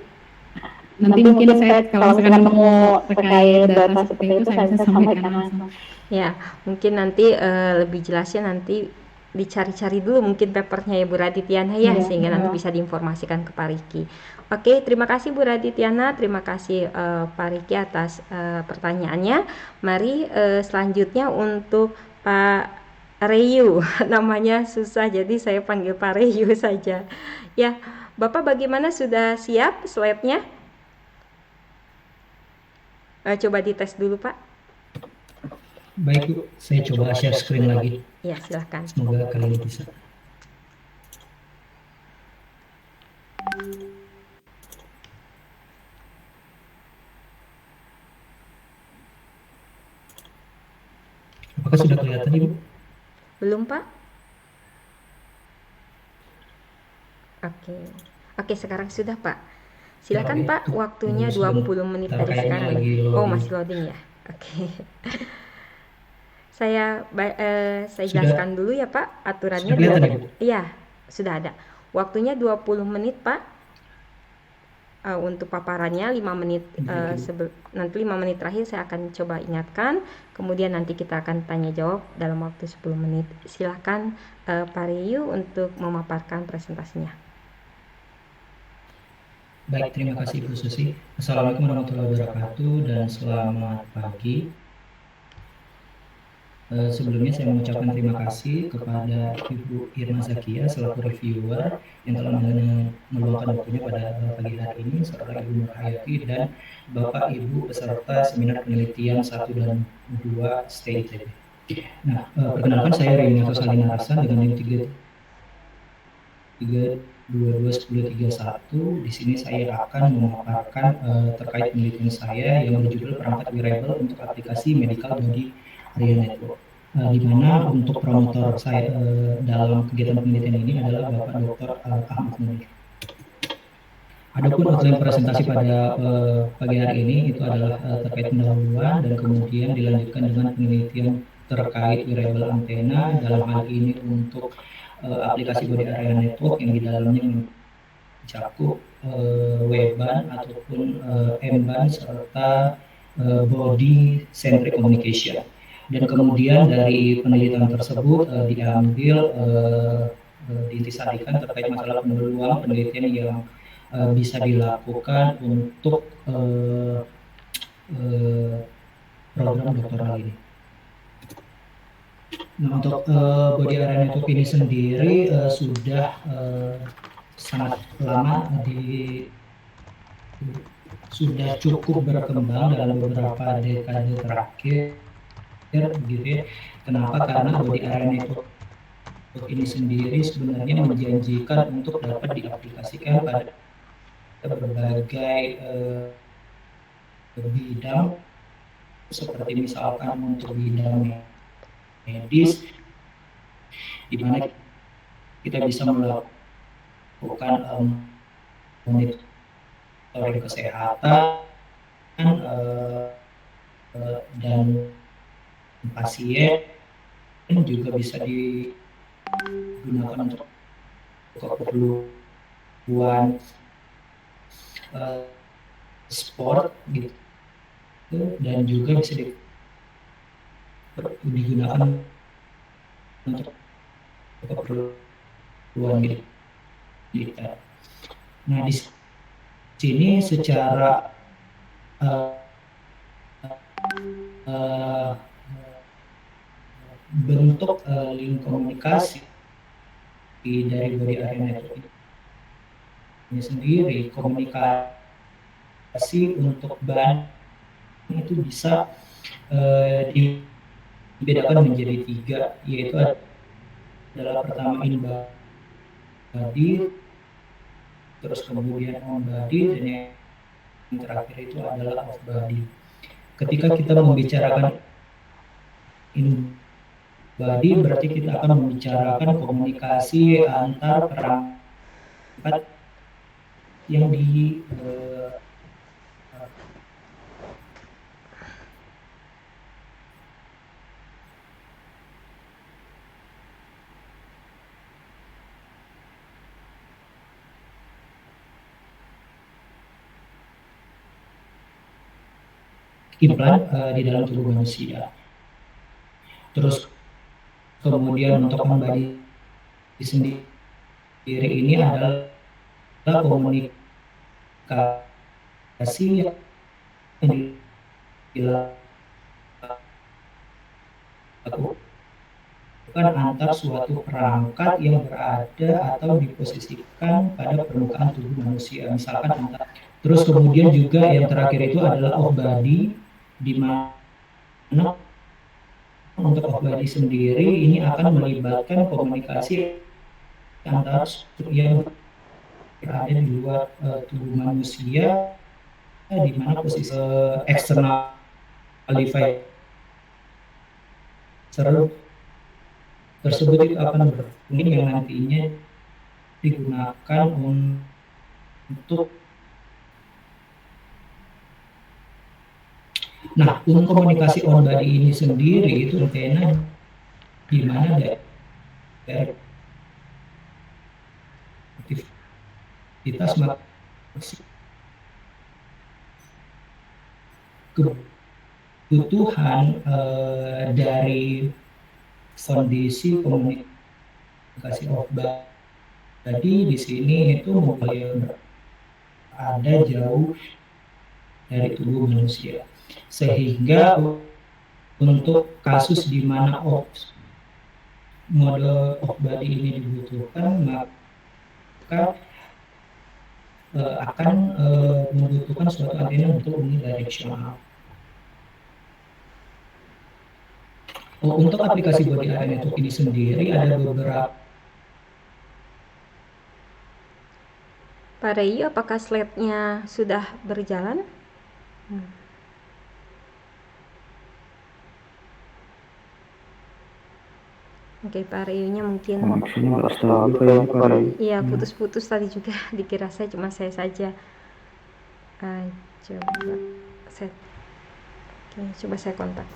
Nanti mungkin saya kalau misalkan mau terkait data seperti itu saya bisa sampaikan langsung. Ya, mungkin nanti lebih jelasnya nanti dicari-cari dulu mungkin papernya ya Bu Raditiana ya, sehingga nanti bisa diinformasikan ke Pak Riki. Oke, terima kasih Bu Raditiana, terima kasih Pak Riki atas pertanyaannya. Mari selanjutnya untuk Pak Reyu, namanya susah jadi saya panggil Pak Reyu saja. Ya, Bapak bagaimana, sudah siap slide-nya? Coba dites dulu Pak. Baik Bu, saya coba share screen lagi. Ya, silakan. Semoga kali ini bisa. Apakah sudah kelihatan Ibu? Belum Pak? Oke, sekarang sudah Pak. Silakan Pak, waktunya 20 menit dari sekarang. Oh, masih loading ya. Oke. Saya jelaskan dulu ya Pak aturannya. Iya, sudah ada. Waktunya 20 menit Pak. Untuk paparannya 5 menit, nanti 5 menit terakhir saya akan coba ingatkan, kemudian nanti kita akan tanya jawab dalam waktu 10 menit. Silakan Pak Reyu untuk memaparkan presentasinya. Baik, terima kasih Bu Susi. Assalamualaikum warahmatullahi wabarakatuh dan selamat pagi. Sebelumnya saya mengucapkan terima kasih kepada Ibu Irma Zakia selaku reviewer yang telah meluangkan waktunya pada pagi hari ini, serta Ibu Nur Hayati dan Bapak Ibu peserta seminar penelitian 1 dan 2 Stay ITB. Nah, perkenalkan saya Reynaldo Salina Hasan dengan NIM 3221031. Di sini saya akan memaparkan terkait penelitian saya yang berjudul perangkat wearable untuk aplikasi medical body area network, di mana untuk promotor saya dalam kegiatan penelitian ini adalah Bapak Dr. Ahmad Munir. Adapun outline presentasi pada pagi hari ini itu adalah terkait pendahuluan dan kemudian dilanjutkan dengan penelitian terkait wearable antena, dalam hal ini untuk aplikasi body area network yang di dalamnya mencakup W-band ataupun M-band serta body centric communication. Dan kemudian dari penelitian tersebut diambil diintisarikan terkait masalah peluang penelitian yang bisa dilakukan untuk program doktoral ini. Nah, untuk body area network ini sendiri sudah sangat lama sudah cukup berkembang dalam beberapa dekade terakhir, gitu ya. Kenapa? Karena body area network ini sendiri sebenarnya menjanjikan untuk dapat diaplikasikan pada berbagai bidang, seperti misalkan untuk bidang medis, di mana kita bisa melakukan monitoring kesehatan dan pasien juga bisa digunakan untuk keperluan sport gitu, dan juga bisa digunakan untuk keperluan militer. Nah, di sini secara bentuk link komunikasi dari body area network ini sendiri, komunikasi untuk bahan itu bisa dibedakan menjadi 3, yaitu adalah pertama in body, terus kemudian on body, dan yang terakhir itu adalah off body. Ketika kita membicarakan in body, berarti kita akan membicarakan komunikasi antar perangkat yang implan di dalam tubuh manusia. Terus kemudian untuk on body sendiri ini adalah komunikasi yang dilakukan antar suatu perangkat yang berada atau diposisikan pada permukaan tubuh manusia, misalkan antar. Terus kemudian juga yang terakhir itu adalah off body, di mana untuk off body sendiri ini akan melibatkan komunikasi antar yang berada di luar tubuh manusia, di mana posisi eksternal qualifier tersebut itu akan berfungsi yang nantinya digunakan untuk untuk komunikasi on body ini sendiri itu antena di mana daerah aktivitas kebutuhan dari kondisi komunikasi off body di sini itu mulai ada jauh dari tubuh manusia, sehingga untuk kasus di mana mode off body ini dibutuhkan, maka akan membutuhkan suatu antena untuk unidirectional. Untuk aplikasi body area network ini sendiri ada beberapa. Pak Rey, apakah slide-nya sudah berjalan? Oke, Pak Rey-nya mungkin iya, putus-putus tadi juga. Dikira saya cuma saya saja. Coba saya kontak.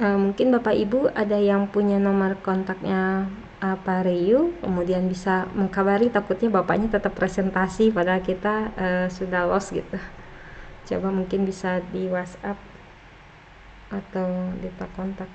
Mungkin Bapak Ibu ada yang punya nomor kontaknya Pak Reyu, kemudian bisa mengkabari, takutnya Bapaknya tetap presentasi padahal kita sudah lost gitu. Coba mungkin bisa di WhatsApp atau di kontak.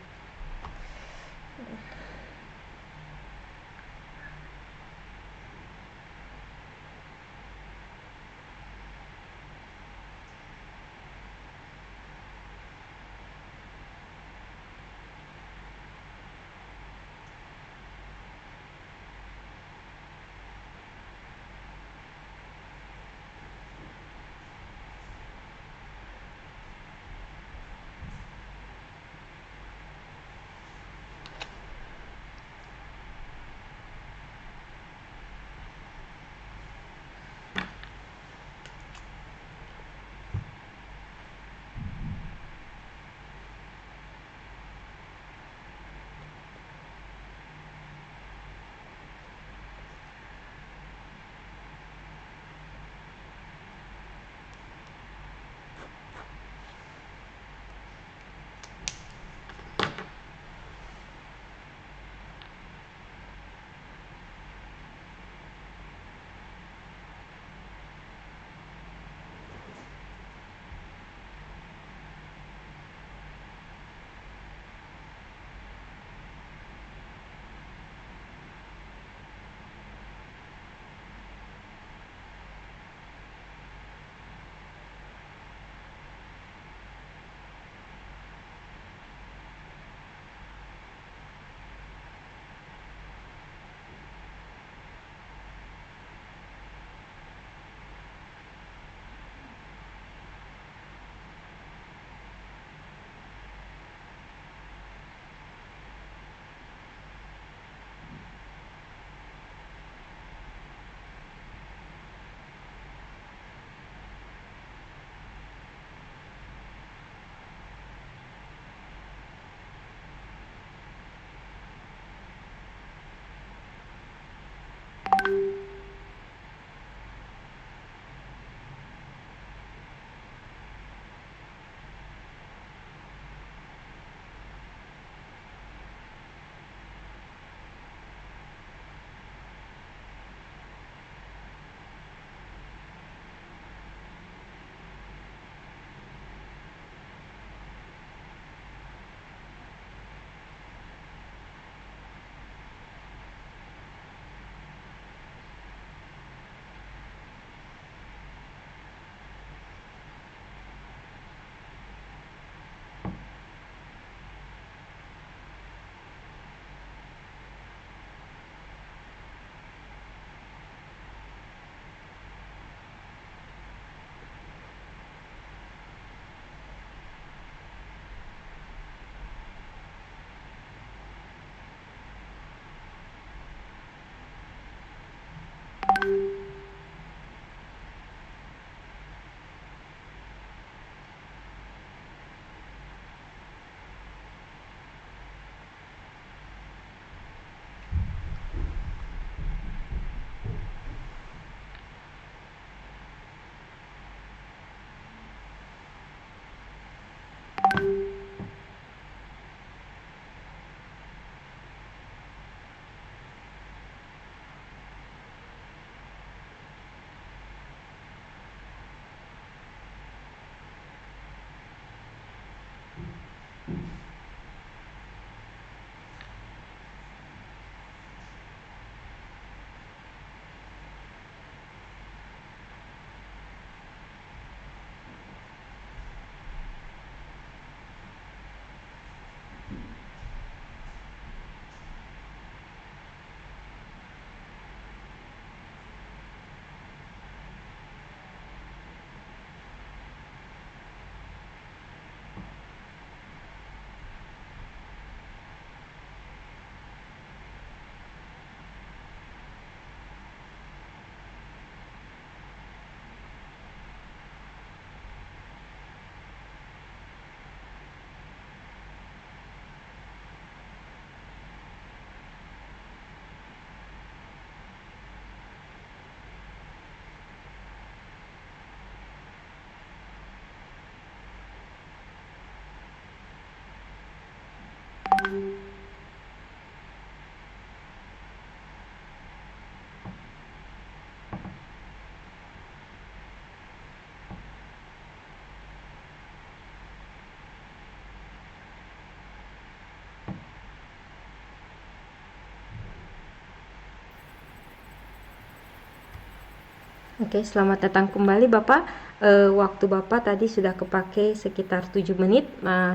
Oke, selamat datang kembali Bapak. Waktu Bapak tadi sudah kepake sekitar 7 menit.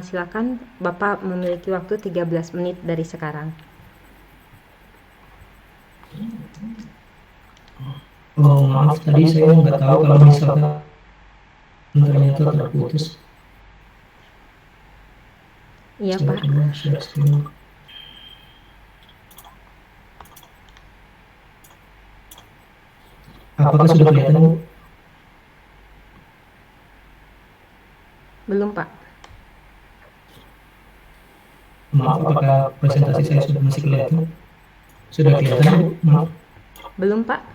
Silakan Bapak memiliki waktu 13 menit dari sekarang. Oh, maaf tadi saya nggak tahu kalau misalkan ternyata terputus. Iya Saya Pak. coba share screen. Apakah sudah kelihatan, Bu? Belum Pak. Maaf, apakah presentasi saya sudah masih kelihatan? Sudah kelihatan, Bu? Maaf. Belum Pak.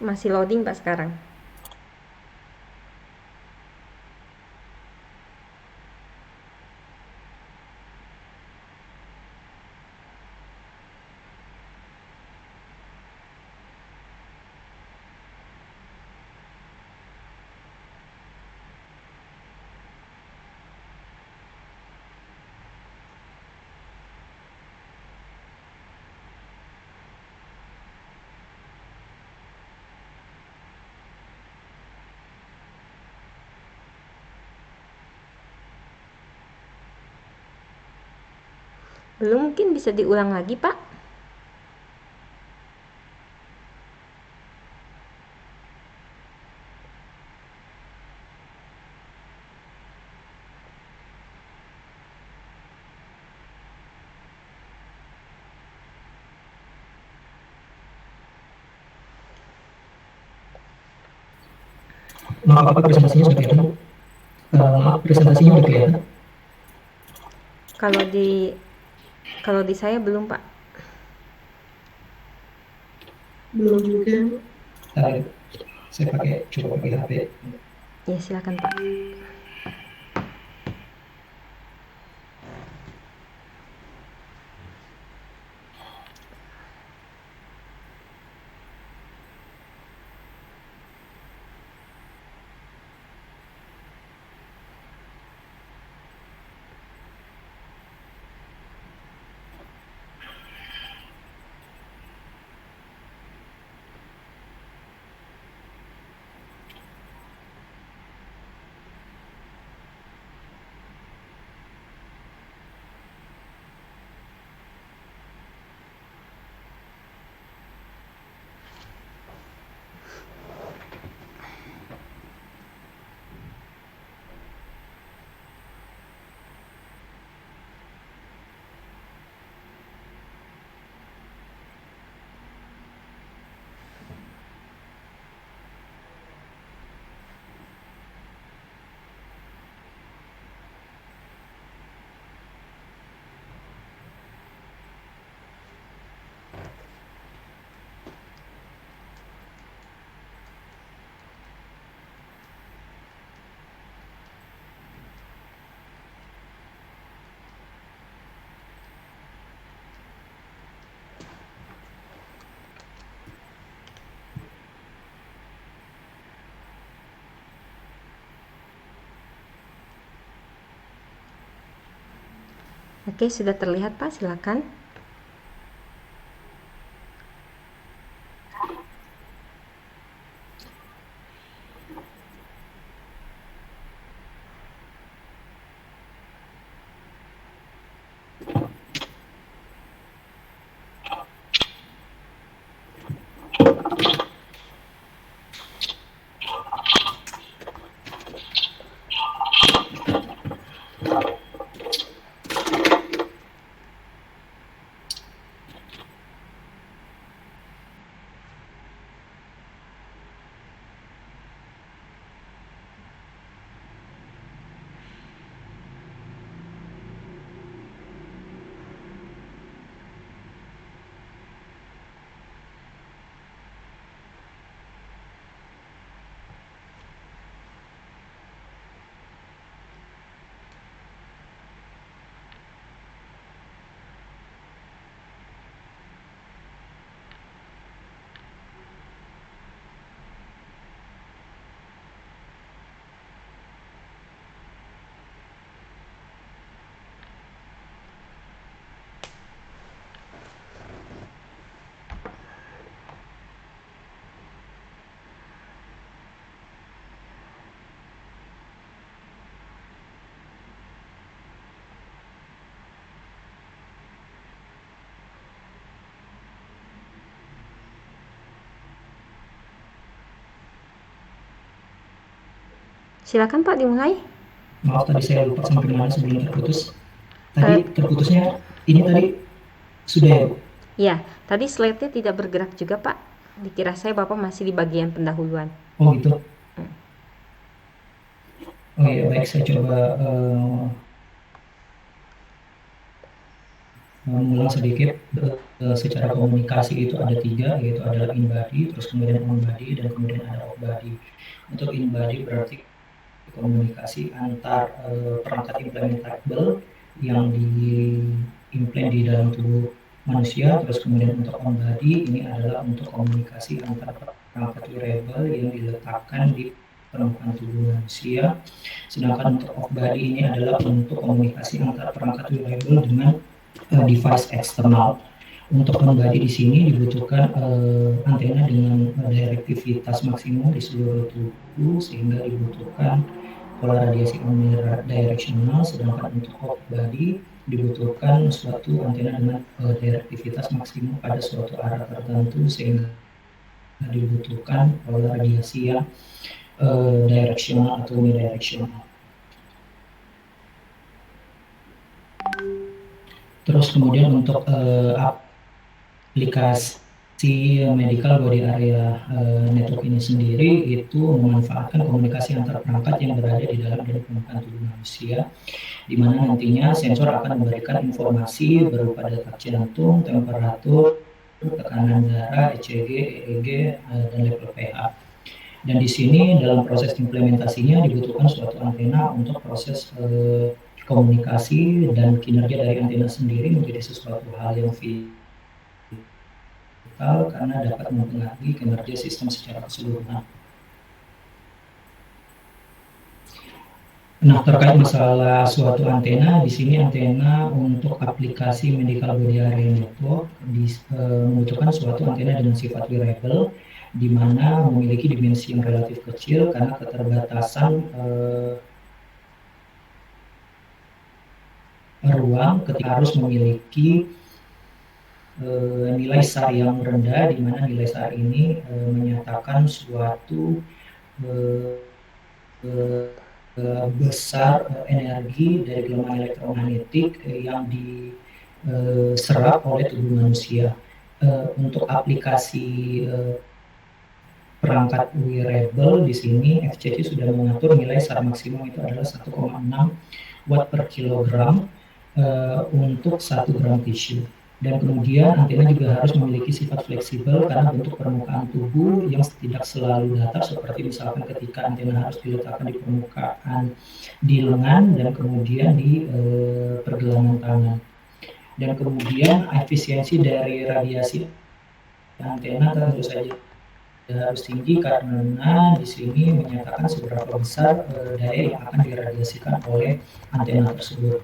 Masih loading Pak sekarang. Belum, mungkin bisa diulang lagi Pak. Maaf, apakah presentasinya sudah kelihatan, Bu? Maaf, presentasinya sudah kelihatan. Kalau di saya belum Pak. Belum juga. Saya coba pakai HP. Ya, silakan Pak. Oke, sudah terlihat Pak, silakan. Silakan Pak dimulai. Maaf tadi saya lupa sampai mana sebelum terputus. Tadi terputusnya ini tadi sudah ya, Bu? Ya, tadi slide-nya tidak bergerak juga Pak. Dikira saya Bapak masih di bagian pendahuluan. Oh gitu. Oh iya, baik, saya coba mengulang sedikit. Secara komunikasi itu ada 3, yaitu adalah in-body, terus kemudian on-body, dan kemudian ada off-body. Untuk in-body berarti komunikasi antar perangkat implementable yang diimplement di dalam tubuh manusia. Terus kemudian untuk on-body ini adalah untuk komunikasi antar perangkat wearable yang diletakkan di permukaan tubuh manusia. Sedangkan untuk off-body ini adalah untuk komunikasi antar perangkat wearable dengan device eksternal. Untuk on-body di sini dibutuhkan antena dengan direktivitas maksimum di seluruh tubuh, sehingga dibutuhkan pola radiasi omnidirectional. Sedangkan untuk off-body dibutuhkan suatu antena dengan direktivitas maksimum pada suatu arah tertentu, sehingga dibutuhkan pola radiasi yang directional atau unidirectional. Terus kemudian untuk aplikasi medical body area network ini sendiri itu memanfaatkan komunikasi antar perangkat yang berada di dalam dan permukaan tubuh manusia, di mana nantinya sensor akan memberikan informasi berupa detak jantung, temperatur, tekanan darah, ECG, EEG, dan level pH. Dan di sini dalam proses implementasinya dibutuhkan suatu antena untuk proses komunikasi, dan kinerja dari antena sendiri menjadi sesuatu hal yang vital karena dapat mempengaruhi kinerja sistem secara keseluruhan. Nah, terkait masalah suatu antena, di sini antena untuk aplikasi medical body area network membutuhkan suatu antena dengan sifat wearable, di mana memiliki dimensi yang relatif kecil karena keterbatasan ruang ketika harus memiliki nilai SAR yang rendah, di mana nilai SAR ini menyatakan suatu besar energi dari gelombang elektromagnetik yang diserap oleh tubuh manusia. Untuk aplikasi perangkat wearable di sini FCC sudah mengatur nilai SAR maksimum itu adalah 1,6 watt per kilogram untuk 1 gram tisu. Dan kemudian antena juga harus memiliki sifat fleksibel karena bentuk permukaan tubuh yang tidak selalu datar, seperti misalkan ketika antena harus diletakkan di permukaan di lengan dan kemudian di pergelangan tangan. Dan kemudian efisiensi dari radiasi antena tentu saja harus tinggi karena di sini menyatakan seberapa besar daya yang akan diradiasikan oleh antena tersebut.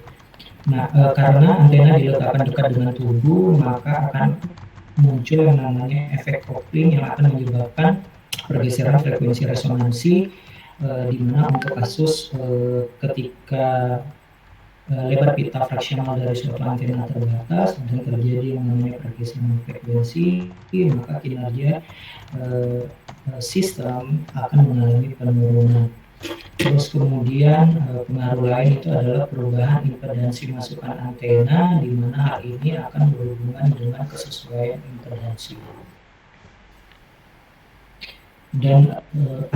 Nah, karena antena diletakkan dekat dengan tubuh, maka akan muncul yang namanya efek coupling yang akan menyebabkan pergeseran frekuensi resonansi, di mana untuk kasus ketika lebar pita fraksional dari suatu antena terbatas dan terjadi yang namanya pergeseran frekuensi, maka kinerja sistem akan mengalami penurunan. Terus kemudian pengaruh lain itu adalah perubahan impedansi masukan antena, di mana hal ini akan berhubungan dengan kesesuaian impedansi. Dan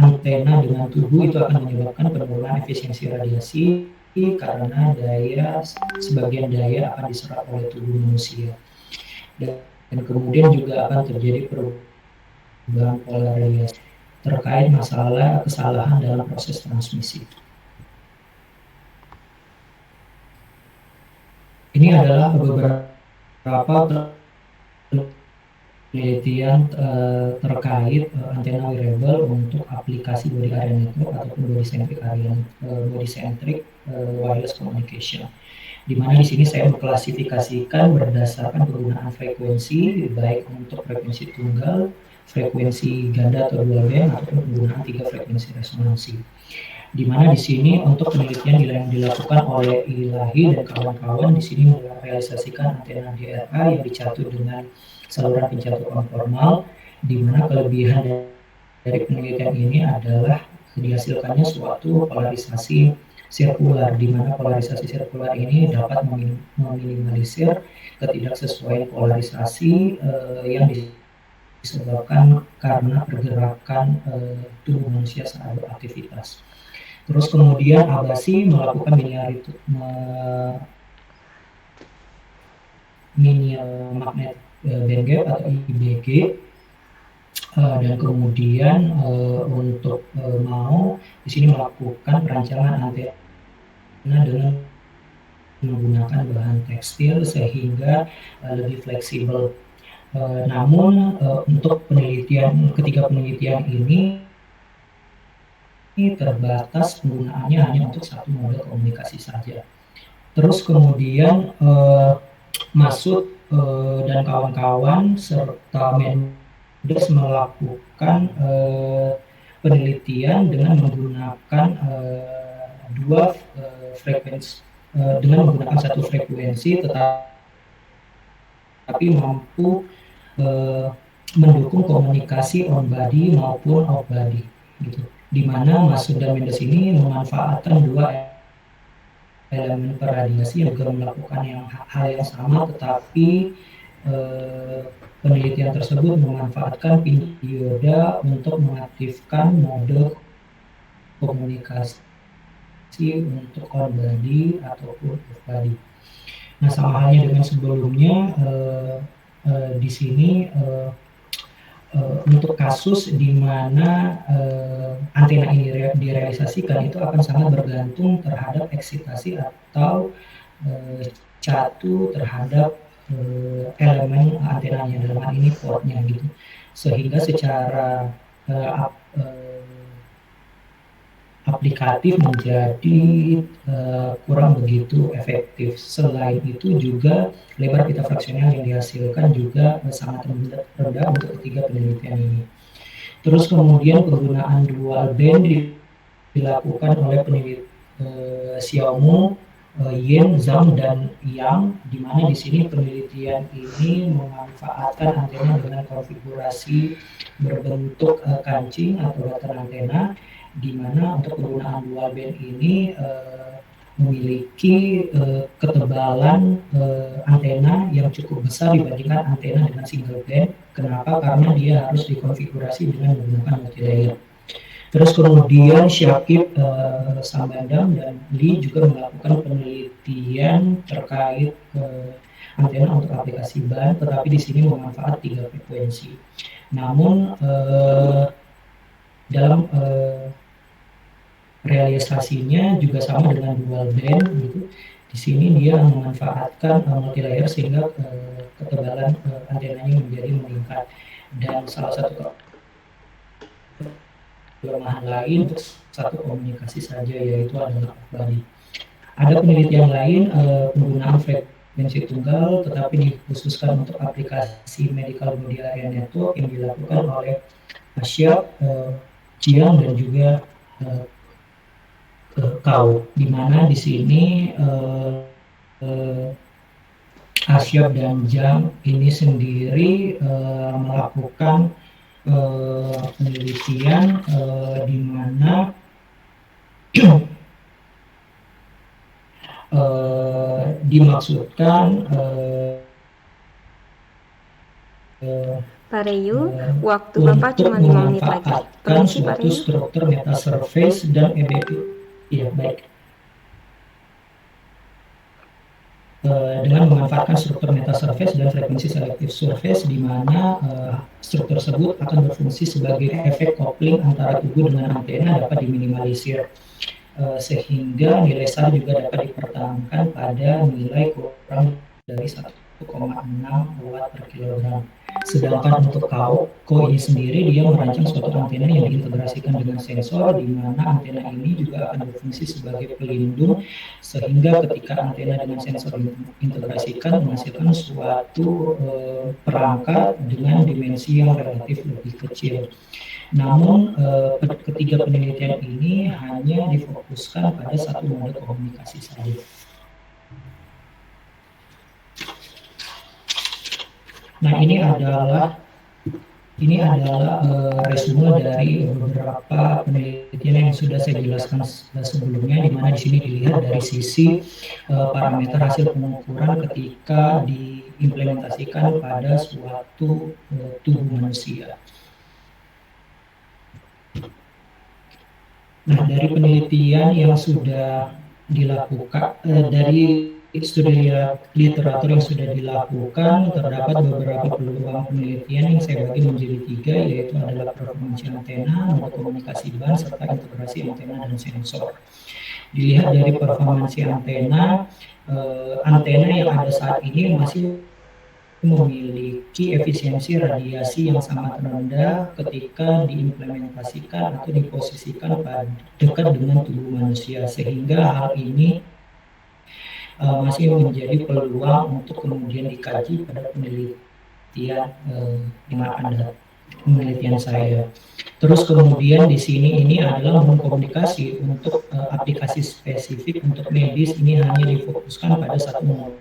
antena dengan tubuh itu akan menyebabkan penurunan efisiensi radiasi karena sebagian daya akan diserap oleh tubuh manusia. Dan kemudian juga akan terjadi perubahan pola radiasi terkait masalah kesalahan dalam proses transmisi. Ini adalah beberapa penelitian terkait antena wearable untuk aplikasi body area network ataupun body centric wireless communication. Di mana di sini saya mengklasifikasikan berdasarkan penggunaan frekuensi, baik untuk frekuensi tunggal, frekuensi ganda atau dual band, ataupun penggunaan 3 frekuensi resonansi. Di mana di sini untuk penelitian yang dilakukan oleh Ilahi dan kawan-kawan di sini merealisasikan antena DRA yang dicatu dengan saluran pencatu konformal, di mana kelebihan dari penelitian ini adalah dihasilkannya suatu polarisasi sirkular, di mana polarisasi sirkular ini dapat meminimalisir ketidaksesuaian polarisasi yang disebabkan karena pergerakan tubuh manusia saat beraktivitas. Terus kemudian Abbasi melakukan mini magnet band gap atau IBG, dan kemudian untuk mau di sini melakukan perancangan antena dengan menggunakan bahan tekstil sehingga lebih fleksibel. Namun untuk ketiga penelitian ini terbatas penggunaannya hanya untuk satu mode komunikasi saja. Terus kemudian Masud dan kawan-kawan serta Mendes melakukan penelitian dengan menggunakan dua frekuensi, dengan menggunakan satu frekuensi tetapi mampu mendukung komunikasi on body maupun off body, gitu. Di mana Masud dan Mendes ini memanfaatkan dua elemen perradiasi yang juga melakukan hal yang sama, tetapi penelitian tersebut memanfaatkan pin dioda untuk mengaktifkan mode komunikasi untuk on body ataupun off body. Nah, sama halnya dengan sebelumnya, di sini untuk kasus di mana antena ini direalisasikan itu akan sangat bergantung terhadap eksitasi atau catu terhadap elemen antenanya, dalam hal ini portnya, gitu. Sehingga secara aplikatif menjadi kurang begitu efektif. Selain itu juga lebar pita fraksional yang dihasilkan juga sangat rendah untuk ketiga penelitian ini. Terus kemudian penggunaan dual band dilakukan oleh peneliti Xiaomu, Yin, Zhang, dan Yang, di mana di sini penelitian ini memanfaatkan antena dengan konfigurasi berbentuk kancing atau datar antena, di mana untuk penggunaan dual band ini memiliki ketebalan antena yang cukup besar dibandingkan antena dengan single band. Kenapa? Karena dia harus dikonfigurasi dengan menggunakan multilayer. Terus kemudian Syakib, Sambandam, dan Lee juga melakukan penelitian terkait antena untuk aplikasi band, tetapi di sini memanfaat 3 frekuensi. Namun dalam realisasinya juga sama dengan dual band, gitu. Di sini dia memanfaatkan multilayer sehingga ketebalan antenanya menjadi meningkat. Dan salah satu kelemahan lain untuk satu komunikasi saja yaitu adalah off body. Ada penelitian lain penggunaan frekuensi tunggal tetapi dikhususkan untuk aplikasi medical body area network yang dilakukan oleh Asyap, Jiang, dan juga Kau, di mana di sini Asyap dan Jiang ini sendiri melakukan penelitian di mana dimaksudkan Pak Reyu, waktu Bapak cuma 5 menit lagi. Permisi Pak suatu Reyu. struktur metasurface dan EBP. Ya, baik. Dengan memanfaatkan struktur metasurface dan frekuensi selective surface, di mana struktur tersebut akan berfungsi sebagai efek kopling antara tubuh dengan antena dapat diminimalisir, sehingga nilai SAR juga dapat dipertahankan pada nilai kurang dari 1,6 watt per kilogram. Sedangkan untuk Ko ini sendiri dia merancang suatu antena yang diintegrasikan dengan sensor, di mana antena ini juga akan berfungsi sebagai pelindung, sehingga ketika antena dengan sensor diintegrasikan menghasilkan suatu perangkat dengan dimensi yang relatif lebih kecil. Namun ketiga penelitian ini hanya difokuskan pada satu mode komunikasi saja. Nah, ini adalah Ini adalah resume dari beberapa penelitian yang sudah saya jelaskan sebelumnya, di mana di sini dilihat dari sisi parameter hasil pengukuran ketika diimplementasikan pada suatu tubuh manusia. Nah, dari penelitian yang sudah dilakukan, dari studi literatur yang sudah dilakukan, terdapat beberapa peluang penelitian yang saya bagi menjadi 3, yaitu adalah performansi antena, mode komunikasi ban, serta integrasi antena dan sensor. Dilihat dari performansi antena, antena yang ada saat ini masih memiliki efisiensi radiasi yang sangat rendah ketika diimplementasikan atau diposisikan dekat dengan tubuh manusia, sehingga hal ini masih menjadi peluang untuk kemudian dikaji pada penelitian yang akan datang, penelitian saya. Terus kemudian di sini ini adalah komunikasi untuk aplikasi spesifik untuk medis, ini hanya difokuskan pada satu mode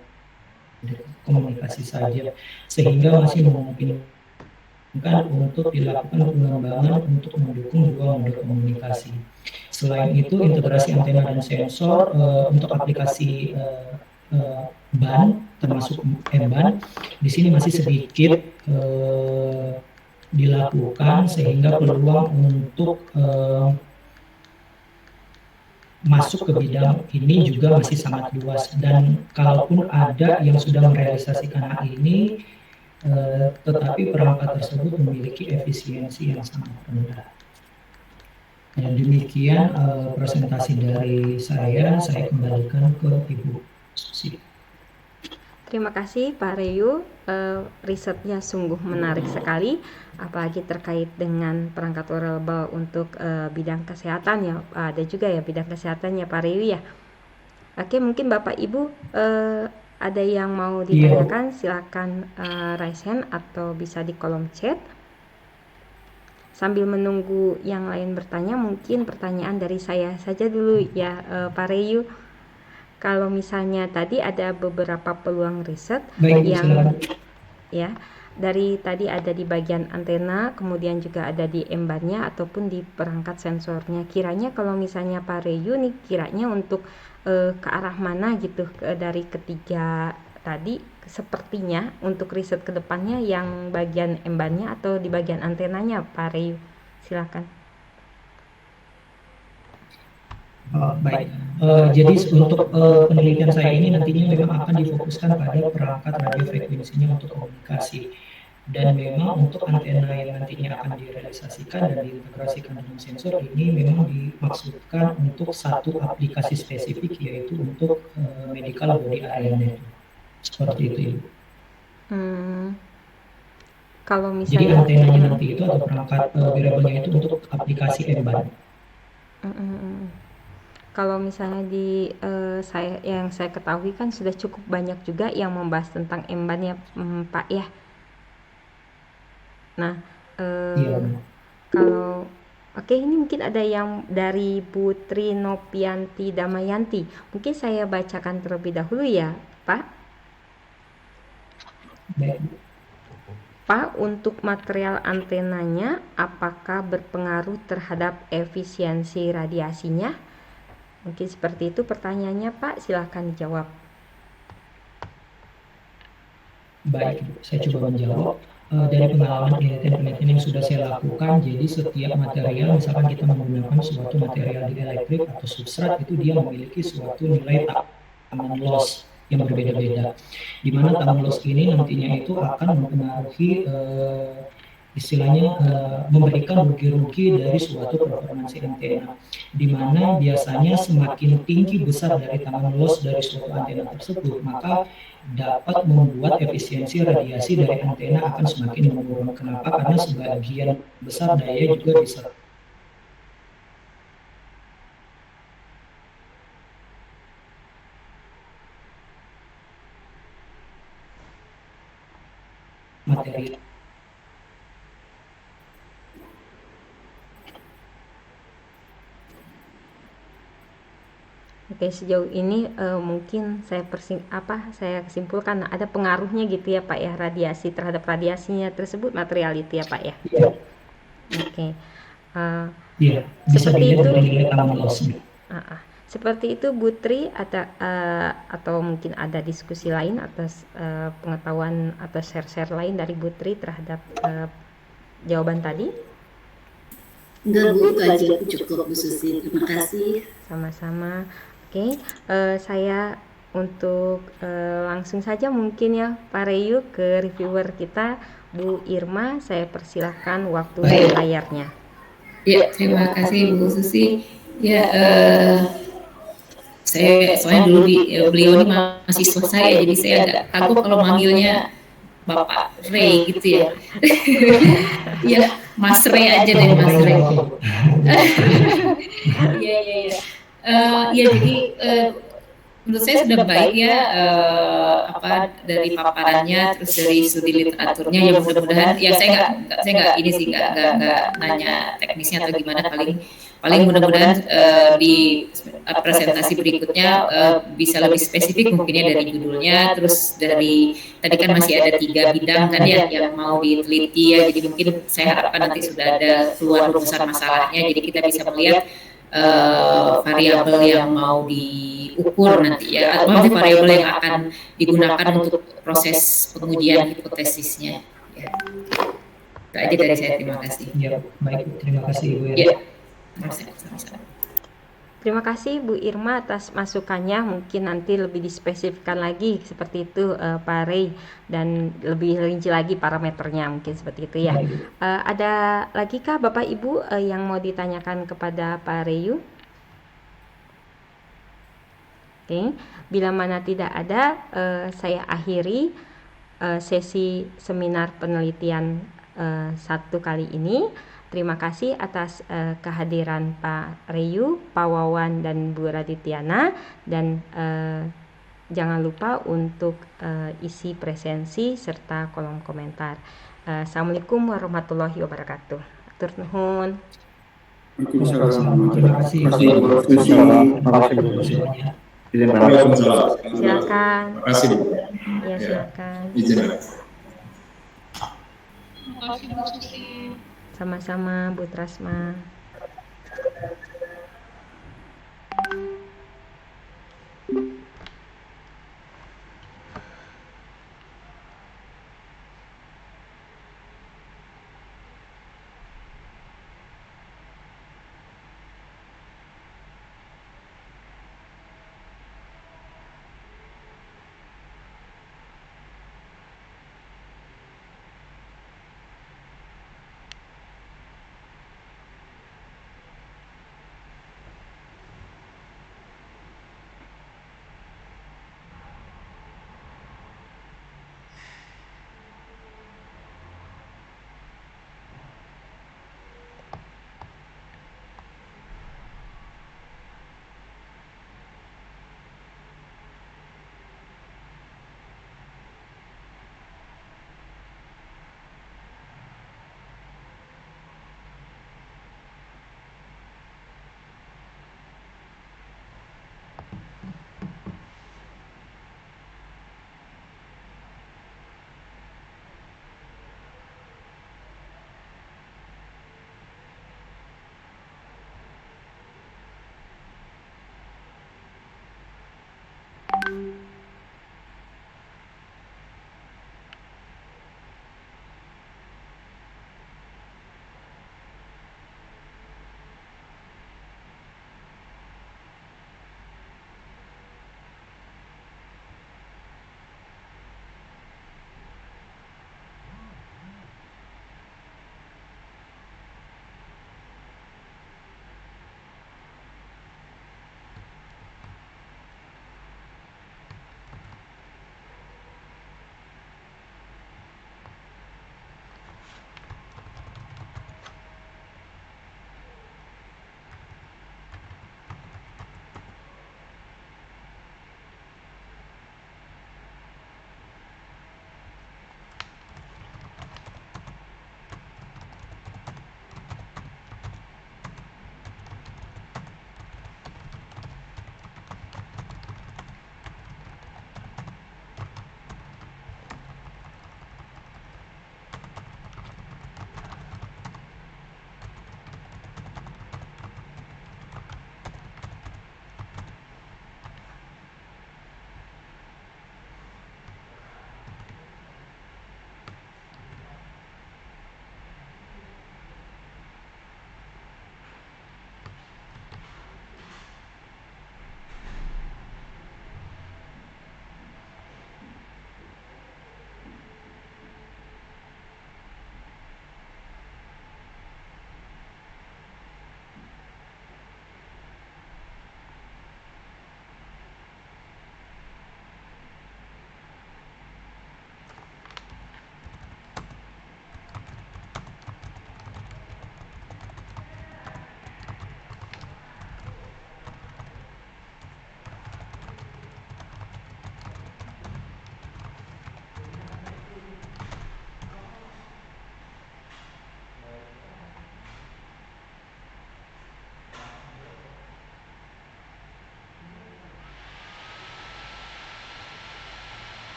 komunikasi saja, sehingga masih memungkinkan untuk dilakukan pengembangan untuk mendukung 2 mode komunikasi. Selain itu, integrasi antena dan sensor untuk aplikasi ban, termasuk M-ban, di sini masih sedikit dilakukan, sehingga peluang untuk masuk ke bidang ini juga masih sangat luas, dan kalaupun ada yang sudah merealisasikan hal ini, tetapi perangkat tersebut memiliki efisiensi yang sangat rendah. Dan demikian presentasi dari saya kembalikan ke Ibu Susi. Terima kasih Pak Reyu, risetnya sungguh menarik sekali, apalagi terkait dengan perangkat wearable untuk bidang kesehatan ya, ada juga ya bidang kesehatan ya Pak Reyu ya. Oke, mungkin Bapak Ibu ada yang mau ditanyakan, silakan raise hand atau bisa di kolom chat. Sambil menunggu yang lain bertanya, mungkin pertanyaan dari saya saja dulu ya Pak Reyu. Kalau misalnya tadi ada beberapa peluang riset yang ya, dari tadi ada di bagian antena, kemudian juga ada di M-bannya ataupun di perangkat sensornya. Kiranya kalau misalnya Pak Reyu nih, kiranya untuk ke arah mana gitu dari ketiga tadi, sepertinya untuk riset kedepannya yang bagian M-bannya atau di bagian antenanya Pak Reyu, silakan. Baik, jadi untuk penelitian saya ini nantinya memang akan difokuskan pada perangkat radio frekuensinya untuk komunikasi, dan memang untuk antena yang nantinya akan direalisasikan dan diintegrasikan dengan sensor ini memang dimaksudkan untuk satu aplikasi spesifik, yaitu untuk medical body area network, seperti itu Ibu. Kalau misalnya jadi antenanya nanti itu atau perangkat wearable-nya itu untuk aplikasi M-band. Kalau misalnya di yang saya ketahui kan sudah cukup banyak juga yang membahas tentang M-band ya Pak ya. Nah, kalau oke, ini mungkin ada yang dari Bu Trinopianti Damayanti. Mungkin saya bacakan terlebih dahulu ya Pak. Pak, untuk material antenanya apakah berpengaruh terhadap efisiensi radiasinya? Mungkin seperti itu pertanyaannya Pak, silahkan dijawab. Baik, saya coba menjawab. Dari pengalaman penelitian yang sudah saya lakukan, jadi setiap material, misalkan kita menggunakan suatu material dielektrik atau substrat, itu dia memiliki suatu nilai taman loss yang berbeda-beda, di mana taman loss ini nantinya itu akan mempengaruhi istilahnya memberikan rugi-rugi dari suatu performansi antena, di mana biasanya semakin tinggi besar dari taman loss dari suatu antena tersebut, maka dapat membuat efisiensi radiasi dari antena akan semakin menurun. Kenapa? Karena sebagian besar daya juga bisa materi. Oke, sejauh ini mungkin saya kesimpulkan ada pengaruhnya gitu ya Pak ya, radiasi terhadap radiasinya tersebut material itu ya Pak ya. Iya, Oke. Eh, iya, bisa seperti dilihat itu. dari nilai thermal loss-nya. Seperti itu Bu Tri, atau mungkin ada diskusi lain atas pengetahuan atau share-share lain dari Bu Tri terhadap jawaban tadi? Enggak Bu, itu aja cukup Bu Susi. Terima kasih. Sama-sama. Oke, saya untuk langsung saja mungkin ya Pak Reyu ke reviewer kita Bu Irma, saya persilahkan waktu Baik. layarnya. Ya, terima kasih Bu Susi. Ya, saya soalnya dulu beliau ini mahasiswa saya, jadi saya agak kagum kalau manggilnya Bapak Ray gitu ya. Iya, Mas Ray aja deh, Mas Ray. Iya, iya, iya. Ya jadi menurut saya sudah baik ya apa dari paparannya, terus dari studi literaturnya, ya mudah-mudahan ya saya nggak ini sih nggak nanya teknisnya atau gimana, paling mudah-mudahan di presentasi berikutnya bisa lebih spesifik mungkinnya dari judulnya, terus dari tadi kan masih ada 3 bidang kan ya yang mau diteliti ya, jadi mungkin saya harapkan nanti sudah ada keluar rumusan masalahnya, jadi kita bisa melihat variabel yang mau diukur nanti ya, atau variabel yang akan digunakan untuk proses pengujian hipotesisnya. Ya. Itu aja dari saya, terima kasih. Ya, baik, terima kasih Ibu ya. Ya, sama-sama. Terima kasih Bu Irma atas masukannya, mungkin nanti lebih dispesifikkan lagi seperti itu Pak Ray, dan lebih rinci lagi parameternya mungkin seperti itu ya. Ada lagi kah Bapak Ibu yang mau ditanyakan kepada Pak Reyu? Oke, bila mana tidak ada, saya akhiri sesi seminar penelitian 1 kali ini. Terima kasih atas kehadiran Pak Reyu, Pak Wawan, dan Bu Raditiana, dan jangan lupa untuk isi presensi serta kolom komentar. Assalamualaikum warahmatullahi wabarakatuh. Atur nuhun. Terima kasih. Silakan. Terima kasih Bu. Ya, silakan. Izin. Sama-sama Bu Trasma.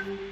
you